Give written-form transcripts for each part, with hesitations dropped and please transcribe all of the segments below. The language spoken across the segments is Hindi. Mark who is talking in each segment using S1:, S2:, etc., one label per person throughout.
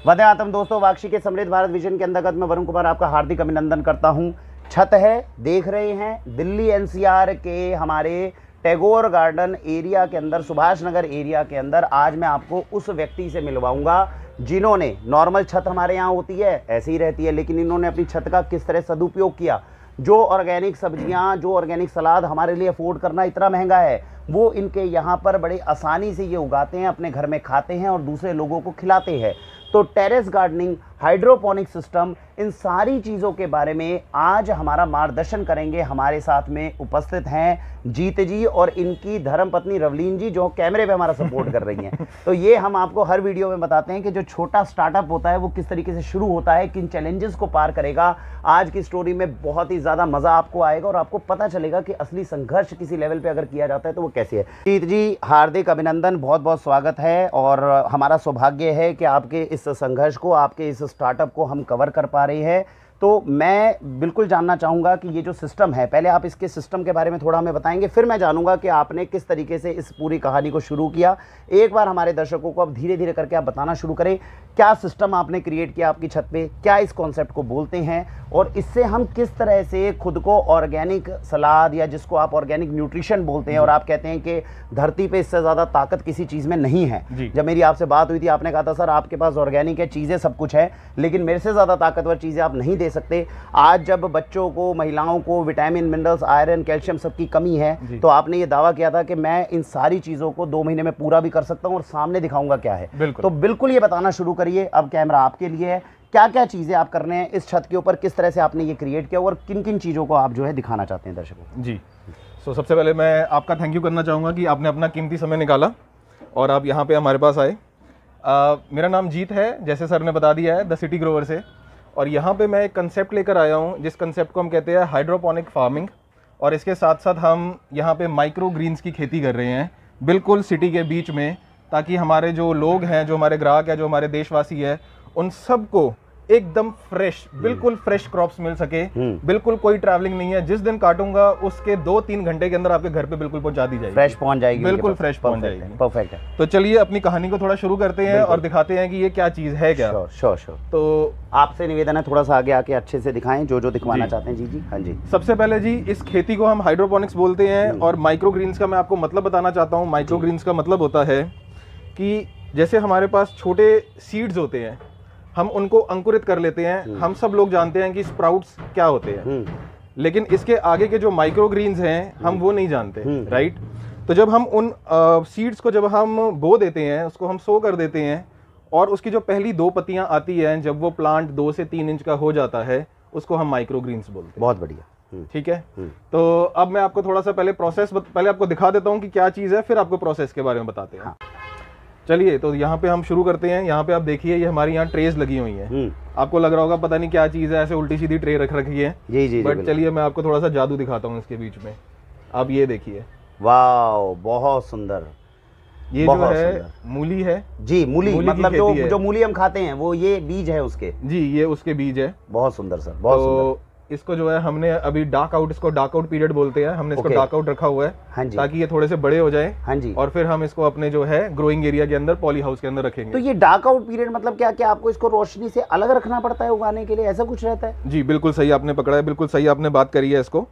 S1: वंदे मातरम दोस्तों, वाक्षी के समृद्ध भारत विजन के अंतर्गत मैं वरुण कुमार आपका हार्दिक अभिनंदन करता हूं। छत है, देख रहे हैं, दिल्ली एनसीआर के हमारे टैगोर गार्डन एरिया के अंदर, सुभाष नगर एरिया के अंदर आज मैं आपको उस व्यक्ति से मिलवाऊंगा जिन्होंने, नॉर्मल छत हमारे यहाँ होती है ऐसी ही रहती है, लेकिन इन्होंने अपनी छत का किस तरह सदुपयोग किया। जो ऑर्गेनिक सब्जियां, जो ऑर्गेनिक सलाद हमारे लिए अफोर्ड करना इतना महंगा है, वो इनके यहाँ पर बड़े आसानी से ये उगाते हैं, अपने घर में खाते हैं और दूसरे लोगों को खिलाते हैं। तो टेरेस गार्डनिंग, हाइड्रोपोनिक सिस्टम, इन सारी चीज़ों के बारे में आज हमारा मार्गदर्शन करेंगे। हमारे साथ में उपस्थित हैं जीत जी और इनकी धर्मपत्नी रवलीन जी, जो कैमरे पे हमारा सपोर्ट कर रही हैं। तो ये हम आपको हर वीडियो में बताते हैं कि जो छोटा स्टार्टअप होता है वो किस तरीके से शुरू होता है, किन चैलेंजेस को पार करेगा। आज की स्टोरी में बहुत ही ज़्यादा मज़ा आपको आएगा और आपको पता चलेगा कि असली संघर्ष किसी लेवल पर अगर किया जाता है तो वो कैसे है। जीत जी, हार्दिक अभिनंदन, बहुत बहुत स्वागत है और हमारा सौभाग्य है कि आपके इस संघर्ष को, आपके इस स्टार्टअप को हम कवर कर पा रहे हैं। तो मैं बिल्कुल जानना चाहूँगा कि ये जो सिस्टम है, पहले आप इसके सिस्टम के बारे में थोड़ा हमें बताएंगे, फिर मैं जानूंगा कि आपने किस तरीके से इस पूरी कहानी को शुरू किया। एक बार हमारे दर्शकों को अब धीरे धीरे करके आप बताना शुरू करें, क्या सिस्टम आपने क्रिएट किया आपकी छत पे, क्या इस कॉन्सेप्ट को बोलते हैं और इससे हम किस तरह से खुद को ऑर्गेनिक सलाद, या जिसको आप ऑर्गेनिक न्यूट्रिशन बोलते हैं, और आप कहते हैं कि धरती पे इससे ज़्यादा ताकत किसी चीज़ में नहीं है। जब मेरी आपसे बात हुई थी, आपने कहा था सर आपके पास ऑर्गेनिक है, चीज़ें सब कुछ है, लेकिन मेरे से ज़्यादा ताकतवर चीज़ें आप नहीं दे सकते। आज जब बच्चों को, महिलाओं को विटामिन, मिनरल्स, आयरन, कैल्शियम सबकी कमी है, तो आपने ये दावा किया था कि मैं इन सारी चीज़ों को 2 महीने में पूरा भी कर सकता हूँ और सामने दिखाऊंगा क्या है। तो बिल्कुल ये बताना शुरू करिए, अब कैमरा आपके लिए है, क्या क्या चीज़ें आप कर रहे हैं इस छत के ऊपर, किस तरह से आपने ये क्रिएट किया और किन किन चीज़ों को आप जो है दिखाना चाहते हैं दर्शकों को।
S2: जी, सबसे पहले मैं आपका थैंक यू करना चाहूँगा कि आपने अपना कीमती समय निकाला और आप यहाँ पे हमारे पास आए। मेरा नाम जीत है, जैसे सर ने बता दिया है, द सिटी ग्रोवर से, और यहाँ पे मैं एक कंसेप्ट लेकर आया हूँ जिस कंसेप्ट को हम कहते हैं हाइड्रोपोनिक फार्मिंग, और इसके साथ साथ हम यहाँ पे माइक्रो ग्रीन्स की खेती कर रहे हैं बिल्कुल सिटी के बीच में, ताकि हमारे जो लोग हैं, जो हमारे ग्राहक हैं, जो हमारे देशवासी हैं, उन सबको एकदम फ्रेश, बिल्कुल फ्रेश क्रॉप्स मिल सके। बिल्कुल कोई ट्रैवलिंग नहीं है, जिस दिन काटूंगा उसके 2-3 घंटे के अंदर आपके घर पे बिल्कुल पहुंचा दी जाएगी,
S1: फ्रेश पहुंच जाएगी,
S2: बिल्कुल फ्रेश पहुंच जाएगी।
S1: परफेक्ट है।
S2: तो चलिए अपनी कहानी को थोड़ा शुरू करते हैं और दिखाते हैं कि ये क्या चीज है। क्या?
S1: श्योर।
S2: तो
S1: आपसे निवेदन है थोड़ा सा आगे आके अच्छे से दिखाएं जो दिखवाना चाहते हैं। जी। हाँ जी।
S2: सबसे पहले जी, इस खेती को हम हाइड्रोपोनिक्स बोलते हैं और माइक्रो ग्रीन्स का मैं आपको मतलब बताना चाहता हूँ। माइक्रो ग्रीन्स का मतलब होता है कि जैसे हमारे पास छोटे सीड्स होते हैं, हम उनको अंकुरित कर लेते हैं। हम सब लोग जानते हैं कि स्प्राउट्स क्या होते हैं, लेकिन इसके आगे के जो माइक्रो ग्रीन्स हैं हम वो नहीं जानते, राइट। तो जब हम उन सीड्स को जब हम बो देते हैं, उसको हम सो कर देते हैं, और उसकी जो पहली 2 पत्तियां आती हैं, जब वो प्लांट 2 से 3 इंच का हो जाता है, उसको हम माइक्रो ग्रीन्स बोलते हैं।
S1: बहुत बढ़िया,
S2: ठीक है। तो अब मैं आपको थोड़ा सा पहले आपको दिखा देता हूँ कि क्या चीज़ है, फिर आपको प्रोसेस के बारे में बताते हैं। चलिए, तो यहाँ पे हम शुरू करते हैं। यहाँ पे आप देखिए, ये हमारी यहाँ ट्रेज लगी हुई है। आपको लग रहा होगा पता नहीं क्या चीज़ है, ऐसे उल्टी सीधी ट्रे रख रखी है।
S1: जी।
S2: बट चलिए मैं आपको थोड़ा सा जादू दिखाता हूँ इसके बीच में। आप ये देखिए,
S1: वाह, बहुत सुंदर।
S2: ये जो है मूली है जी। मूली
S1: मतलब जो मूली हम खाते हैं वो ये बीज है उसके।
S2: जी, ये उसके बीज है।
S1: बहुत सुंदर सर, बहुत सुंदर।
S2: इसको जो है हमने अभी डार्क आउट पीरियड बोलते हैं, हमने इसको डार्क आउट रखा हुआ है।
S1: हाँ जी।
S2: ताकि ये थोड़े से बड़े हो जाए।
S1: हाँ जी।
S2: और फिर हम इसको अपने जो है ग्रोइंग एरिया के अंदर, पॉली हाउस के अंदर रखेंगे।
S1: तो ये डार्क आउट पीरियड मतलब क्या आपको इसको रोशनी से अलग रखना पड़ता है उगाने के लिए, ऐसा कुछ रहता है?
S2: जी, बिल्कुल सही आपने पकड़ा है, बिल्कुल सही आपने बात करी है इसको।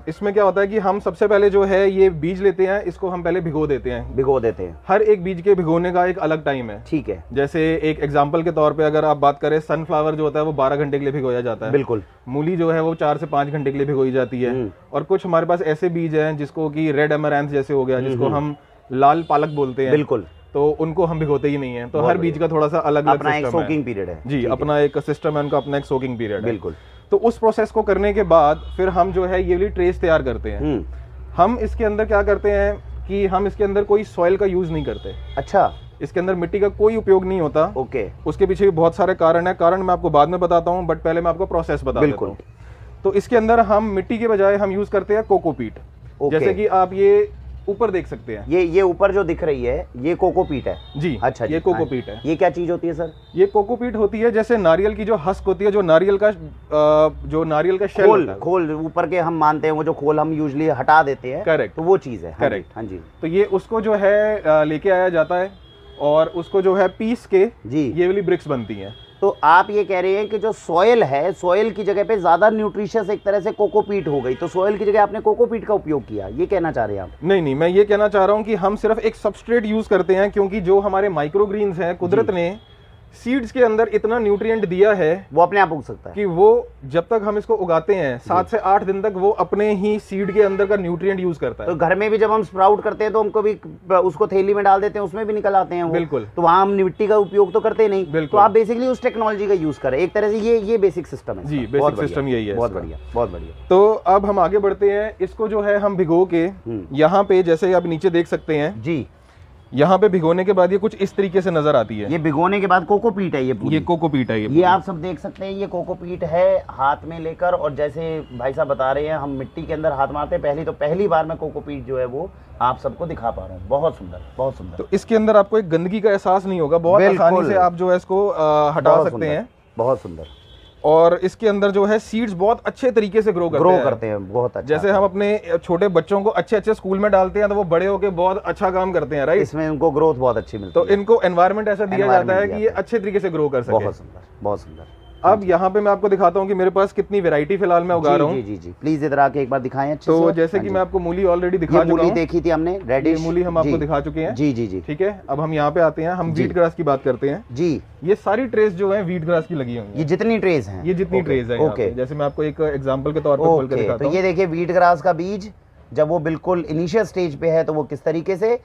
S2: इसमें क्या होता है कि हम सबसे पहले जो है ये बीज लेते हैं, इसको हम पहले भिगो देते हैं। हर एक बीज के भिगोने का एक अलग टाइम है।
S1: ठीक है।
S2: जैसे एक एग्जांपल के तौर पे अगर आप बात करें, सनफ्लावर जो होता है वो 12 घंटे के लिए भिगोया जाता है।
S1: बिल्कुल।
S2: मूली जो है वो 4 से 5 घंटे के लिए भिगोई जाती है। और कुछ हमारे पास ऐसे बीज हैं जिसको कि रेड अमरैंथ जैसे हो गया, जिसको हम लाल पालक बोलते हैं।
S1: बिल्कुल।
S2: तो उनको हम भिगोते ही नहीं है। तो हर बीज का थोड़ा सा अलग अलग
S1: अपना एक सोकिंग पीरियड है।
S2: जी, अपना एक सिस्टम है, उनका अपना एक सोकिंग पीरियड है।
S1: बिल्कुल।
S2: तो उस प्रोसेस को करने के बाद फिर हम जो है ये वाली ट्रेस तैयार करते हैं। हम इसके अंदर क्या करते हैं कि हम इसके अंदर कोई सॉइल का यूज नहीं करते।
S1: अच्छा।
S2: इसके अंदर मिट्टी का कोई उपयोग नहीं होता।
S1: ओके।
S2: उसके पीछे भी बहुत सारे कारण है, कारण मैं आपको बाद में बताता हूँ, बट पहले मैं आपको प्रोसेस बता देता हूँ। तो इसके अंदर हम मिट्टी के बजाय हम यूज करते हैं कोकोपीट। जैसे कि आप ये ऊपर देख सकते हैं,
S1: ये ऊपर जो दिख रही है ये कोकोपीट है
S2: जी।
S1: अच्छा,
S2: ये कोकोपीट है।
S1: ये क्या चीज होती है सर?
S2: ये कोकोपीट होती है जैसे नारियल की जो हस्क होती है, जो नारियल का शेल होता है,
S1: खोल ऊपर के हम मानते हैं, वो जो खोल हम यूजुअली हटा देते हैं।
S2: करेक्ट।
S1: तो वो चीज है।
S2: करेक्ट।
S1: हाँ जी।
S2: तो ये उसको जो है लेके आया जाता है, और उसको जो है पीस के
S1: जी
S2: ये वाली ब्रिक्स बनती हैं।
S1: तो आप ये कह रहे हैं कि जो सॉयल है, सॉयल की जगह पे ज़्यादा न्यूट्रिशियस एक तरह से कोकोपीट हो गई, तो सॉयल की जगह आपने कोकोपीट का उपयोग किया, ये कहना चाह रहे हैं आप?
S2: नहीं नहीं, मैं ये कहना चाह रहा हूँ कि हम सिर्फ एक सबस्ट्रेट यूज करते हैं, क्योंकि जो हमारे माइक्रोग्रीन्स हैं कुदरत ने सीड्स के अंदर इतना न्यूट्रिएंट दिया है
S1: वो अपने आप उग सकता है
S2: कि वो जब तक हम इसको उगाते हैं 7 से 8 दिन तक वो अपने ही सीड के अंदर का न्यूट्रिएंट यूज करता है।
S1: तो घर में भी जब हम स्प्राउट करते हैं तो हमको भी उसको थैली में डाल देते हैं, उसमें भी निकल आते हैं वो।
S2: बिल्कुल।
S1: तो वहाँ हम मिट्टी का उपयोग तो करते ही नहीं।
S2: बिल्कुल।
S1: तो आप बेसिकली उस टेक्नोलॉजी का यूज करें, एक तरह से ये बेसिक सिस्टम है।
S2: जी, बेसिक सिस्टम यही है।
S1: बहुत बढ़िया, बहुत बढ़िया।
S2: तो अब हम आगे बढ़ते हैं। इसको जो है हम भिगो के यहाँ पे, जैसे आप नीचे देख सकते हैं
S1: जी,
S2: यहाँ पे भिगोने के बाद ये कुछ इस तरीके से नजर आती है।
S1: ये भिगोने के बाद कोकोपीट है, ये पूरी।
S2: ये कोकोपीट है।
S1: ये आप सब देख सकते हैं, ये कोकोपीट है हाथ में लेकर, और जैसे भाई साहब बता रहे हैं हम मिट्टी के अंदर हाथ मारते हैं, पहली बार मैं कोकोपीट जो है वो आप सबको दिखा पा रहा हूँ। बहुत सुंदर, बहुत सुंदर।
S2: तो इसके अंदर आपको एक गंदगी का एहसास नहीं होगा, बहुत आसानी से आप जो है इसको हटा सकते हैं।
S1: बहुत सुंदर।
S2: और इसके अंदर जो है सीड्स बहुत अच्छे तरीके से ग्रो करते हैं।
S1: बहुत अच्छा।
S2: जैसे हम अपने छोटे बच्चों को अच्छे अच्छे स्कूल में डालते हैं तो वो बड़े होके बहुत अच्छा काम करते हैं, राइट?
S1: इसमें उनको ग्रोथ बहुत अच्छी मिलती है।
S2: तो इनको एनवायरनमेंट ऐसा दिया जाता है कि ये अच्छे तरीके से ग्रो कर सके।
S1: बहुत सुंदर, बहुत सुंदर।
S2: अब यहाँ पे मैं आपको दिखाता हूँ कि मेरे पास कितनी वैरायटी फिलहाल मैं उगा रहा हूँ।
S1: जी, प्लीज इधर आके एक बार दिखाएं अच्छे
S2: तो
S1: से।
S2: जैसे कि मैं आपको मूली ऑलरेडी दिखा चुका
S1: हूँ, देखी थी हमने, रेडिश
S2: मूली हम आपको दिखा चुके हैं।
S1: जी।
S2: ठीक है, अब हम यहाँ पे आते हैं, हम व्हीट ग्रास की बात करते हैं।
S1: जी,
S2: ये सारी ट्रेस जो है व्हीट ग्रास की लगी हुई है।
S1: ये जितनी ट्रेस हैं,
S2: ये जितनी ट्रेस है, ओके। जैसे मैं आपको एक एग्जांपल के तौर पर खोल के दिखाता हूं।
S1: तो ये देखिए व्हीट ग्रास का बीज जब वो बिल्कुल इनिशियल स्टेज पे है तो वो किस तरीके से,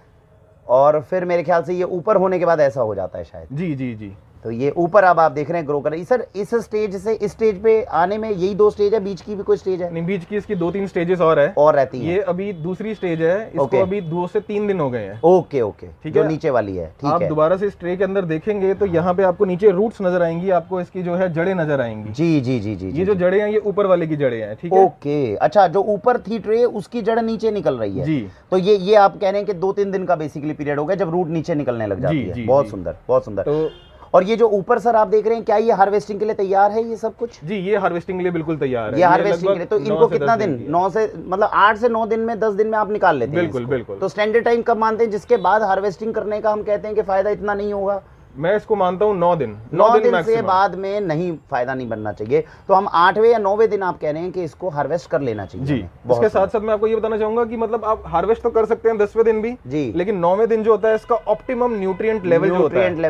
S1: और फिर मेरे ख्याल से ये ऊपर होने के बाद ऐसा हो जाता है शायद।
S2: जी।
S1: तो ये ऊपर अब आप देख रहे हैं ग्रो कर रही। सर इस स्टेज से इस स्टेज पे आने में यही 2 स्टेज है, बीच की भी कोई स्टेज है?
S2: नहीं, बीच की इसकी 2-3 स्टेजेस और है,
S1: और रहती है।
S2: ये अभी दूसरी स्टेज है, इसको अभी 2 से 3 दिन हो गए हैं।
S1: ओके,
S2: ठीक
S1: है,
S2: है,
S1: नीचे वाली है। ठीक
S2: आप
S1: है,
S2: दोबारा से इस ट्रे के अंदर देखेंगे तो यहाँ पे आपको नीचे रूट्स नजर आएंगी, आपको इसकी जो है जड़ें नजर आएंगी।
S1: जी।
S2: ये जो जड़ें हैं ये ऊपर वाले की जड़ें हैं, ठीक है।
S1: ओके, अच्छा, जो ऊपर थी ट्रे उसकी जड़ नीचे निकल रही है
S2: जी।
S1: तो ये आप कह रहे हैं कि 2-3 दिन का बेसिकली पीरियड हो गया जब रूट नीचे निकलने लग जाती है। बहुत सुंदर, बहुत सुंदर।
S2: तो
S1: और ये जो ऊपर सर आप देख रहे हैं, क्या ये हार्वेस्टिंग के लिए तैयार है ये सब कुछ?
S2: जी, ये हार्वेस्टिंग के लिए बिल्कुल तैयार है।
S1: ये हार्वेस्टिंग के लिए तो इनको कितना दिन, 9 से मतलब 8 से 9 दिन में, 10 दिन में आप निकाल लेते हैं?
S2: बिल्कुल।
S1: तो स्टैंडर्ड टाइम कब मानते हैं जिसके बाद हार्वेस्टिंग करने का हम कहते हैं कि फायदा इतना नहीं होगा?
S2: मैं इसको मानता हूँ 9 दिन।
S1: 9 दिन से बाद में नहीं, फायदा नहीं बनना चाहिए। तो हम 8वें या 9वें दिन आप कह रहे हैं कि इसको हार्वेस्ट कर लेना चाहिए।
S2: जी। इसके साथ साथ मैं आपको ये बताना चाहूंगा कि मतलब आप हार्वेस्ट तो कर सकते हैं 10वें दिन भी जी, लेकिन 9वें दिन जो होता है इसका ऑप्टिमम न्यूट्रिएंट लेवल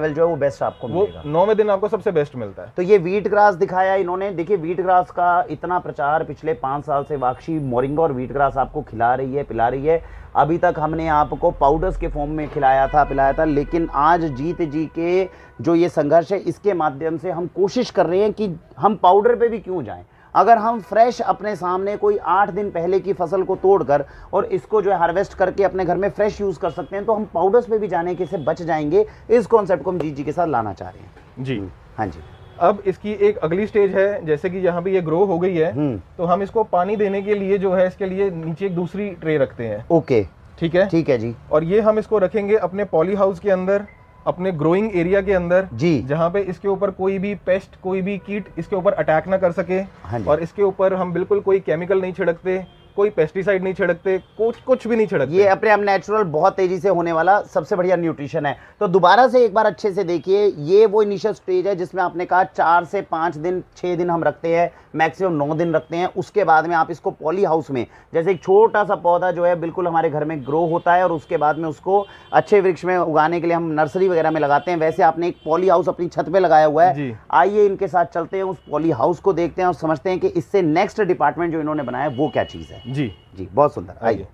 S2: जो है वो बेस्ट आपको मिलेगा। 9वें दिन आपको सबसे बेस्ट मिलता है।
S1: तो ये व्हीट ग्रास दिखाया इन्होंने। देखिए व्हीट ग्रास का इतना प्रचार पिछले 5 साल से वाक्षी मोरिंगा और व्हीट ग्रास आपको खिला रही है, पिला रही है। अभी तक हमने आपको पाउडर्स के फॉर्म में खिलाया था, पिलाया था, लेकिन आज जीत जी के जो ये संघर्ष है इसके माध्यम से हम कोशिश कर रहे हैं कि हम पाउडर पे भी क्यों जाएं। अगर हम फ्रेश अपने सामने कोई 8 दिन पहले की फसल को तोड़कर और इसको जो है हार्वेस्ट करके अपने घर में फ्रेश यूज कर सकते हैं, तो हम पाउडर्स पे भी जाने के से बच जाएंगे। इस कॉन्सेप्ट को हम जीत जी के साथ लाना चाह रहे हैं।
S2: जी
S1: हाँ जी।
S2: अब इसकी एक अगली स्टेज है, जैसे कि यहाँ पे ये ग्रो हो गई है, तो हम इसको पानी देने के लिए जो है इसके लिए नीचे एक दूसरी ट्रे रखते हैं।
S1: ओके,
S2: ठीक है
S1: जी। और
S2: ये हम इसको रखेंगे अपने पॉली हाउस के अंदर, अपने ग्रोइंग एरिया के अंदर जी, जहाँ पे इसके ऊपर कोई भी पेस्ट, कोई भी कीट इसके ऊपर अटैक ना कर सके। और इसके ऊपर हम बिल्कुल कोई केमिकल नहीं छिड़कते, कोई पेस्टिसाइड नहीं छिड़कते, कुछ भी नहीं छिड़कते।
S1: ये अपने आप नेचुरल, बहुत तेजी से होने वाला सबसे बढ़िया न्यूट्रिशन है। तो दोबारा से एक बार अच्छे से देखिए, ये वो इनिशियल स्टेज है जिसमें आपने कहा 4 से 5 दिन, 6 दिन हम रखते हैं, मैक्सिमम 9 दिन रखते हैं। उसके बाद में आप इसको पॉली हाउस में, जैसे एक छोटा सा पौधा जो है बिल्कुल हमारे घर में ग्रो होता है और उसके बाद में उसको अच्छे वृक्ष में उगाने के लिए हम नर्सरी वगैरह में लगाते हैं, वैसे आपने एक पॉली हाउस अपनी छत पे लगाया हुआ है। आइए इनके साथ चलते हैं, उस पॉली हाउस को देखते हैं और समझते हैं कि इससे नेक्स्ट डिपार्टमेंट जो इन्होंने बनाया वो क्या चीज़ है।
S2: जी
S1: जी, बहुत सुंदर। आइए।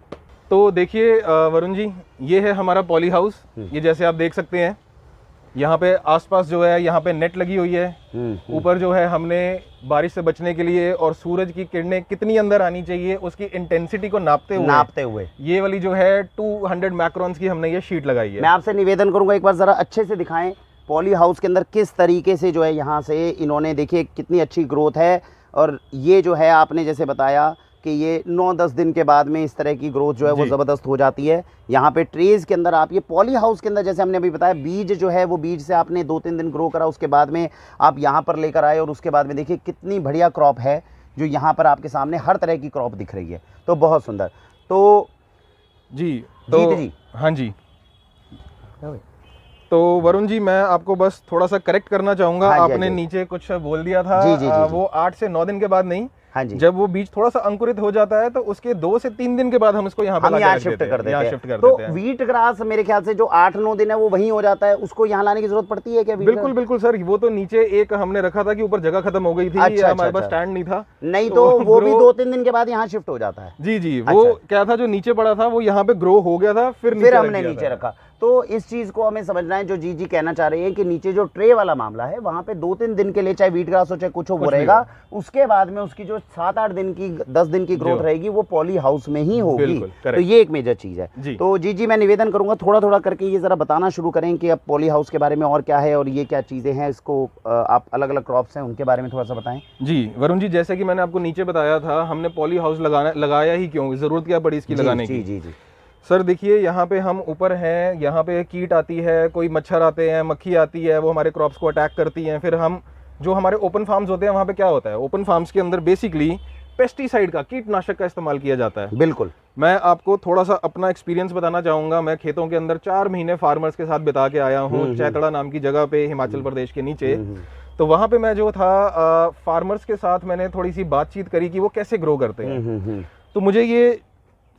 S2: तो देखिए वरुण जी, ये है हमारा पॉली हाउस। ये जैसे आप देख सकते हैं यहाँ पे आसपास जो है यहाँ पे नेट लगी हुई है। ऊपर जो है हमने बारिश से बचने के लिए और सूरज की किरणें कितनी अंदर आनी चाहिए उसकी इंटेंसिटी को नापते हुए ये वाली जो है 200 मैक्रॉन्स की हमने ये शीट लगाई है।
S1: मैं आपसे निवेदन करूंगा एक बार जरा अच्छे से दिखाएं पॉली हाउस के अंदर किस तरीके से जो है यहाँ से इन्होंने, देखिए कितनी अच्छी ग्रोथ है। और ये जो है आपने जैसे बताया कि ये 9-10 दिन के बाद में इस तरह की ग्रोथ जो है वो ज़बरदस्त हो जाती है। यहाँ पे ट्रेज के अंदर आप ये पॉली हाउस के अंदर, जैसे हमने अभी बताया, बीज जो है वो बीज से आपने 2-3 दिन ग्रो करा, उसके बाद में आप यहाँ पर लेकर आए और उसके बाद में देखिए कितनी बढ़िया क्रॉप है जो यहाँ पर आपके सामने हर तरह की क्रॉप दिख रही है। तो बहुत सुंदर। तो
S2: जी
S1: जी
S2: हाँ जी, तो वरुण जी मैं आपको बस थोड़ा सा करेक्ट करना चाहूंगा।
S1: हाँ जी,
S2: आपने नीचे कुछ बोल दिया था।
S1: जी, जी, जी,
S2: वो 8 से 9 दिन के बाद नहीं,
S1: हाँ जी,
S2: जब वो बीज थोड़ा सा अंकुरित हो जाता है तो उसके 2 से 3 दिन के बाद हम इसको यहाँ पे
S1: हम यहाँ शिफ्ट कर देते हैं। तो व्हीट ग्रास मेरे ख्याल से जो 8-9 दिन है वो वहीं हो जाता है, उसको यहाँ लाने की जरूरत पड़ती है क्या?
S2: बिल्कुल बिल्कुल सर, वो तो नीचे एक हमने रखा था कि ऊपर जगह खत्म हो गई थी।
S1: अच्छा,
S2: हमारे पास स्टैंड नहीं था,
S1: नहीं तो वो भी 2-3 दिन के बाद यहाँ शिफ्ट हो जाता है।
S2: जी जी, वो क्या था जो नीचे पड़ा था वो यहाँ पे ग्रो हो गया था, फिर
S1: हमने नीचे रखा। तो इस चीज को हमें समझना है, जो जी कहना चाह रहे हैं कि नीचे जो ट्रे वाला मामला है वहां पे 2-3 दिन के लिए चाहे व्हीट ग्रास हो चाहे कुछ हो वो रहेगा, उसके बाद में उसकी जो 7-8 दिन की 10 दिन की ग्रोथ रहेगी वो पॉली हाउस में ही होगी। तो ये एक मेजर चीज है। तो जी मैं निवेदन करूंगा थोड़ा थोड़ा करके ये जरा बताना शुरू करें कि अब पॉली हाउस के बारे में और क्या है और ये क्या चीजें हैं, इसको आप अलग अलग क्रॉप्स हैं उनके बारे में थोड़ा सा बताएं।
S2: जी वरुण जी, जैसे कि मैंने आपको नीचे बताया था, हमने पॉली हाउस लगाया ही क्यों, जरूरत क्या पड़ी इसकी लगाने की।
S1: जी
S2: सर देखिए, यहाँ पे हम ऊपर हैं, यहाँ पे कीट आती है, कोई मच्छर आते हैं, मक्खी आती है, वो हमारे क्रॉप्स को अटैक करती हैं। फिर हम जो हमारे ओपन फार्म्स होते हैं वहाँ पे क्या होता है, ओपन फार्म्स के अंदर बेसिकली पेस्टिसाइड का, कीटनाशक का इस्तेमाल किया जाता है।
S1: बिल्कुल।
S2: मैं आपको थोड़ा सा अपना एक्सपीरियंस बताना चाहूँगा। मैं खेतों के अंदर 4 महीने फार्मर्स के साथ बिता के आया हूँ, चैतड़ा नाम की जगह पे, हिमाचल प्रदेश के नीचे। तो वहाँ पे मैं जो था फार्मर्स के साथ मैंने थोड़ी सी बातचीत करी कि वो कैसे ग्रो करते हैं। तो मुझे ये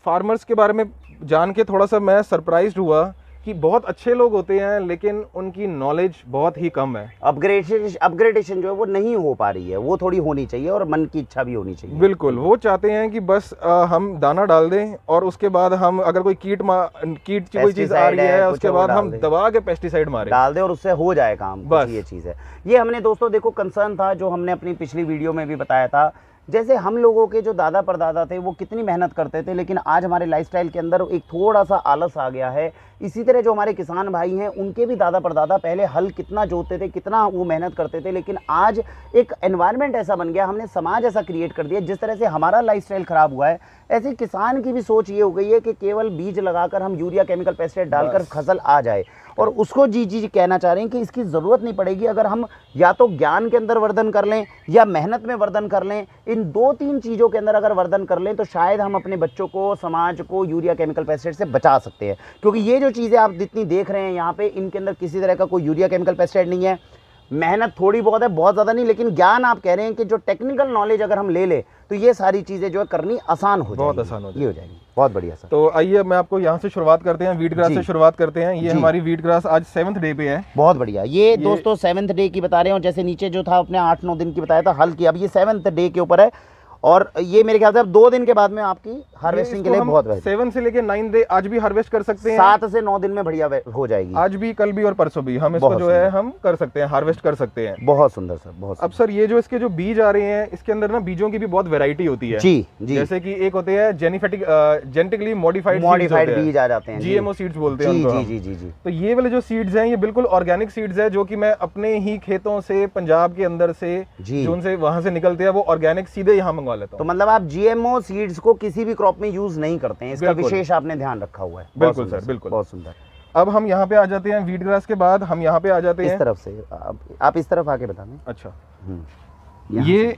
S2: फार्मर्स के बारे में जान के थोड़ा सा मैं सरप्राइज्ड हुआ कि बहुत अच्छे लोग होते हैं लेकिन उनकी नॉलेज बहुत ही कम है।
S1: अपग्रेडेशन जो है वो नहीं हो पा रही है, वो थोड़ी होनी चाहिए और मन की इच्छा भी होनी चाहिए।
S2: बिल्कुल, वो चाहते हैं कि बस हम दाना डाल दें और उसके बाद हम अगर कोई कीट की कोई चीज आ रही है उसके बाद हम दबा के पेस्टिसाइड मारे
S1: डाल दें और उससे हो जाए काम, बस ये चीज है। ये हमने दोस्तों देखो कंसर्न था जो हमने अपनी पिछली वीडियो में भी बताया था, जैसे हम लोगों के जो दादा परदादा थे वो कितनी मेहनत करते थे, लेकिन आज हमारे लाइफस्टाइल के अंदर एक थोड़ा सा आलस आ गया है। इसी तरह जो हमारे किसान भाई हैं उनके भी दादा परदादा पहले हल कितना जोतते थे, कितना वो मेहनत करते थे, लेकिन आज एक एनवायरनमेंट ऐसा बन गया, हमने समाज ऐसा क्रिएट कर दिया, जिस तरह से हमारा लाइफस्टाइल खराब हुआ है ऐसे किसान की भी सोच ये हो गई है कि केवल बीज लगाकर हम यूरिया केमिकल पेस्टिसाइड डालकर फसल आ जाए। और उसको जी कहना चाह रहे हैं कि इसकी ज़रूरत नहीं पड़ेगी, अगर हम या तो ज्ञान के अंदर वर्धन कर लें या मेहनत में वर्धन कर लें, इन 2-3 चीज़ों के अंदर अगर वर्धन कर लें तो शायद हम अपने बच्चों को, समाज को यूरिया केमिकल पेस्टिसाइड से बचा सकते हैं। क्योंकि ये जो चीज़ें आप जितनी देख रहे हैं यहाँ पे, इनके अंदर किसी तरह का कोई यूरिया केमिकल पेस्टिसाइड नहीं है, मेहनत थोड़ी बहुत है, बहुत ज़्यादा नहीं, लेकिन ज्ञान आप कह रहे हैं कि जो टेक्निकल नॉलेज अगर हम ले तो ये सारी चीज़ें जो है करनी आसान हो जाएगी, बहुत आसान हो जाएगी। बहुत बढ़िया सर।
S2: तो आइए मैं आपको यहाँ से शुरुआत करते हैं, व्हीट ग्रास से शुरुआत करते हैं। ये हमारी व्हीट ग्रास आज 7th डे पे है।
S1: बहुत बढ़िया। ये दोस्तों 7th डे की बता रहे हैं, और जैसे नीचे जो था अपने 8-9 दिन की बताया था हल की, अब ये 7th डे के ऊपर है। और ये मेरे ख्याल से अब 2 दिन के बाद में आपकी हार्वेस्टिंग के लिए बहुत
S2: 7 से लेके 9 डे आज भी हार्वेस्ट कर सकते हैं।
S1: 7 से 9 दिन में बढ़िया हो जाएगी।
S2: आज भी, कल भी और परसों भी हम इसको जो है हम कर सकते हैं, हार्वेस्ट कर सकते हैं।
S1: बहुत सुंदर सर, बहुत।
S2: अब सर ये जो इसके जो बीज आ रहे हैं, इसके अंदर ना बीजों की भी बहुत वैरायटी होती है।
S1: जी।
S2: जैसे कि एक होते हैं जेनेटिकली मॉडिफाइड
S1: बीज आ जाते हैं,
S2: जीएमओ सीड्स बोलते हैं।
S1: जी।
S2: तो ये वाले जो सीड्स हैं ये बिल्कुल ऑर्गेनिक सीड्स है, जो कि मैं अपने ही खेतों से, पंजाब के अंदर से जो उनसे वहां से निकलते हैं वो ऑर्गेनिक सीधे यहाँ मंगवा लेता हूँ।
S1: तो मतलब आप जीएमओ सीड्स को किसी भी क्रॉप में यूज नहीं करते हैं, इसका विशेष आपने ध्यान रखा हुआ है।
S2: बिल्कुल सर, बिल्कुल,
S1: बहुत सुंदर।
S2: अब हम यहाँ पे आ जाते हैं, व्हीट ग्रास के बाद हम यहाँ पे आ जाते हैं
S1: इस तरफ से। आप इस तरफ आके बता दें।
S2: अच्छा, ये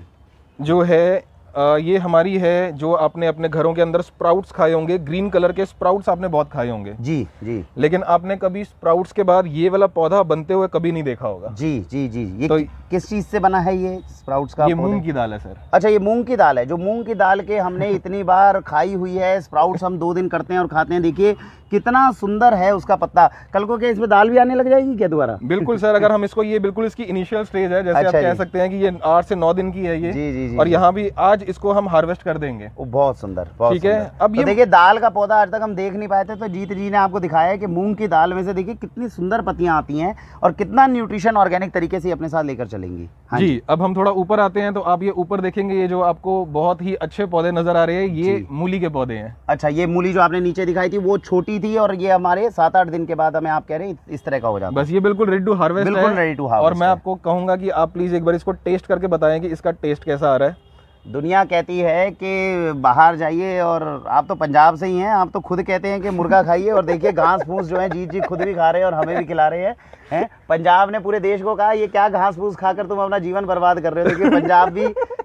S2: जो है ये हमारी है, जो आपने अपने घरों के अंदर स्प्राउट्स खाए होंगे, ग्रीन कलर के स्प्राउट्स आपने बहुत खाए होंगे। जी। लेकिन आपने कभी स्प्राउट्स के बाद ये वाला पौधा बनते हुए कभी नहीं देखा होगा।
S1: जी। ये तो किस चीज से बना है ये स्प्राउट्स का?
S2: ये मूंग की दाल है सर।
S1: अच्छा, ये मूंग की दाल है, जो मूंग की दाल के हमने इतनी बार खाई हुई है। स्प्राउट्स हम 2 दिन करते हैं और खाते हैं। देखिए कितना सुंदर है उसका पत्ता। कल को क्या इसमें दाल भी आने लग जाएगी क्या दोबारा?
S2: बिल्कुल सर, अगर हम इसको, ये बिल्कुल इसकी इनिशियल स्टेज है, जैसे आप कह सकते हैं कि ये 8 से 9 दिन की है ये।
S1: जी।
S2: और यहाँ भी आज इसको हम हार्वेस्ट कर देंगे।
S1: बहुत सुंदर,
S2: ठीक है। अब
S1: ये देखिए दाल का पौधा आज तक हम देख नहीं पाए थे, तो जीत जी ने आपको दिखाया है कि मूंग की दाल में से देखिए कितनी सुंदर पत्तियां आती हैं और कितना न्यूट्रिशन ऑर्गेनिक तरीके से अपने साथ लेकर चलेंगी।
S2: जी। अब हम थोड़ा ऊपर आते हैं, तो आप ये ऊपर देखेंगे, ये जो आपको बहुत ही अच्छे पौधे नजर आ रहे हैं, ये मूली के पौधे हैं।
S1: अच्छा, ये मूली जो आपने नीचे दिखाई थी वो छोटी थी, और ये हमारे 7-8 दिन के बाद हमें आप कह रहे हैं इस तरह का हो जाता है।
S2: बस ये बिल्कुल रेडी टू हार्वेस्ट है।
S1: बिल्कुल रेडी टू हार्वेस्ट।
S2: और मैं आपको कहूंगा कि आप प्लीज एक बार इसको टेस्ट करके बताएं कि इसका टेस्ट कैसा आ रहा है।
S1: दुनिया कहती है कि बाहर जाइए, और आप तो पंजाब से ही हैं, आप तो खुद कहते हैं कि मुर्गा खाइए, और देखिए घास फूस जो है जी खुद भी खा रहे हैं और हमें भी खिला रहे हैं। पंजाब ने पूरे देश को कहा ये क्या घास फूस खाकर तुम अपना जीवन बर्बाद कर रहे हो। देखिए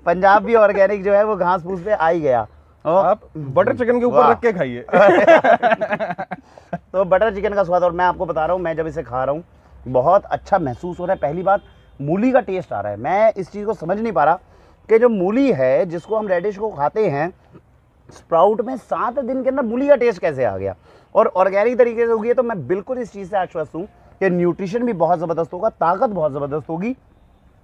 S1: पंजाब भी ऑर्गेनिक जो है वो घास फूस पे आ ही गया।
S2: आप बटर चिकन के ऊपर रख के खाइए।
S1: तो बटर चिकन का स्वाद। और मैं आपको बता रहा हूँ, मैं जब इसे खा रहा हूँ बहुत अच्छा महसूस हो रहा है। पहली बात, मूली का टेस्ट आ रहा है। मैं इस चीज़ को समझ नहीं पा रहा कि जो मूली है जिसको हम रेडिश को खाते हैं, स्प्राउट में 7 दिन के अंदर मूली का टेस्ट कैसे आ गया और ऑर्गेनिक तरीके से होगी है। तो मैं बिल्कुल इस चीज़ से आश्वस्त हूँ कि न्यूट्रिशन भी बहुत ज़बरदस्त होगा, ताकत बहुत ज़बरदस्त होगी।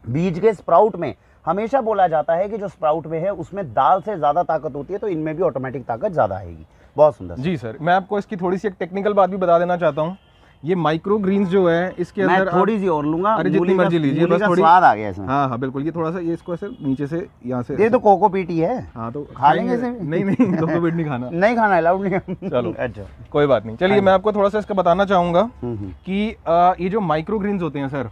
S1: बीज के स्प्राउट में हमेशा बोला जाता है कि जो स्प्राउट में है उसमें दाल से ज़्यादा ताकत होती है, तो इनमें भी ऑटोमेटिक ताकत ज़्यादा आएगी। बहुत सुंदर
S2: जी सर, मैं आपको इसकी थोड़ी सी एक टेक्निकल बात भी बता देना चाहता हूँ। ये माइक्रो ग्रीन्स जो है इसके
S1: मैं
S2: अंदर
S1: थोड़ी सी और लूंगा।
S2: अरे जितनी मर्जी लीजिए, बस थोड़ी
S1: स्वाद आ गया इसमें।
S2: हाँ हाँ बिल्कुल, ये थोड़ा सा ये इसको ऐसे नीचे से यहाँ से
S1: ये तो कोकोपीट ही है।
S2: हाँ तो
S1: खा लेंगे इसे?
S2: नहीं नहीं कोकोपीट नहीं खाना।
S1: नहीं खाना, अलाउड नहीं है।
S2: चलो
S1: अच्छा,
S2: कोई बात नहीं। चलिए मैं आपको थोड़ा सा इसका बताना चाहूँगा
S1: हम्म।
S2: कि ये जो माइक्रो ग्रीन्स होते हैं सर,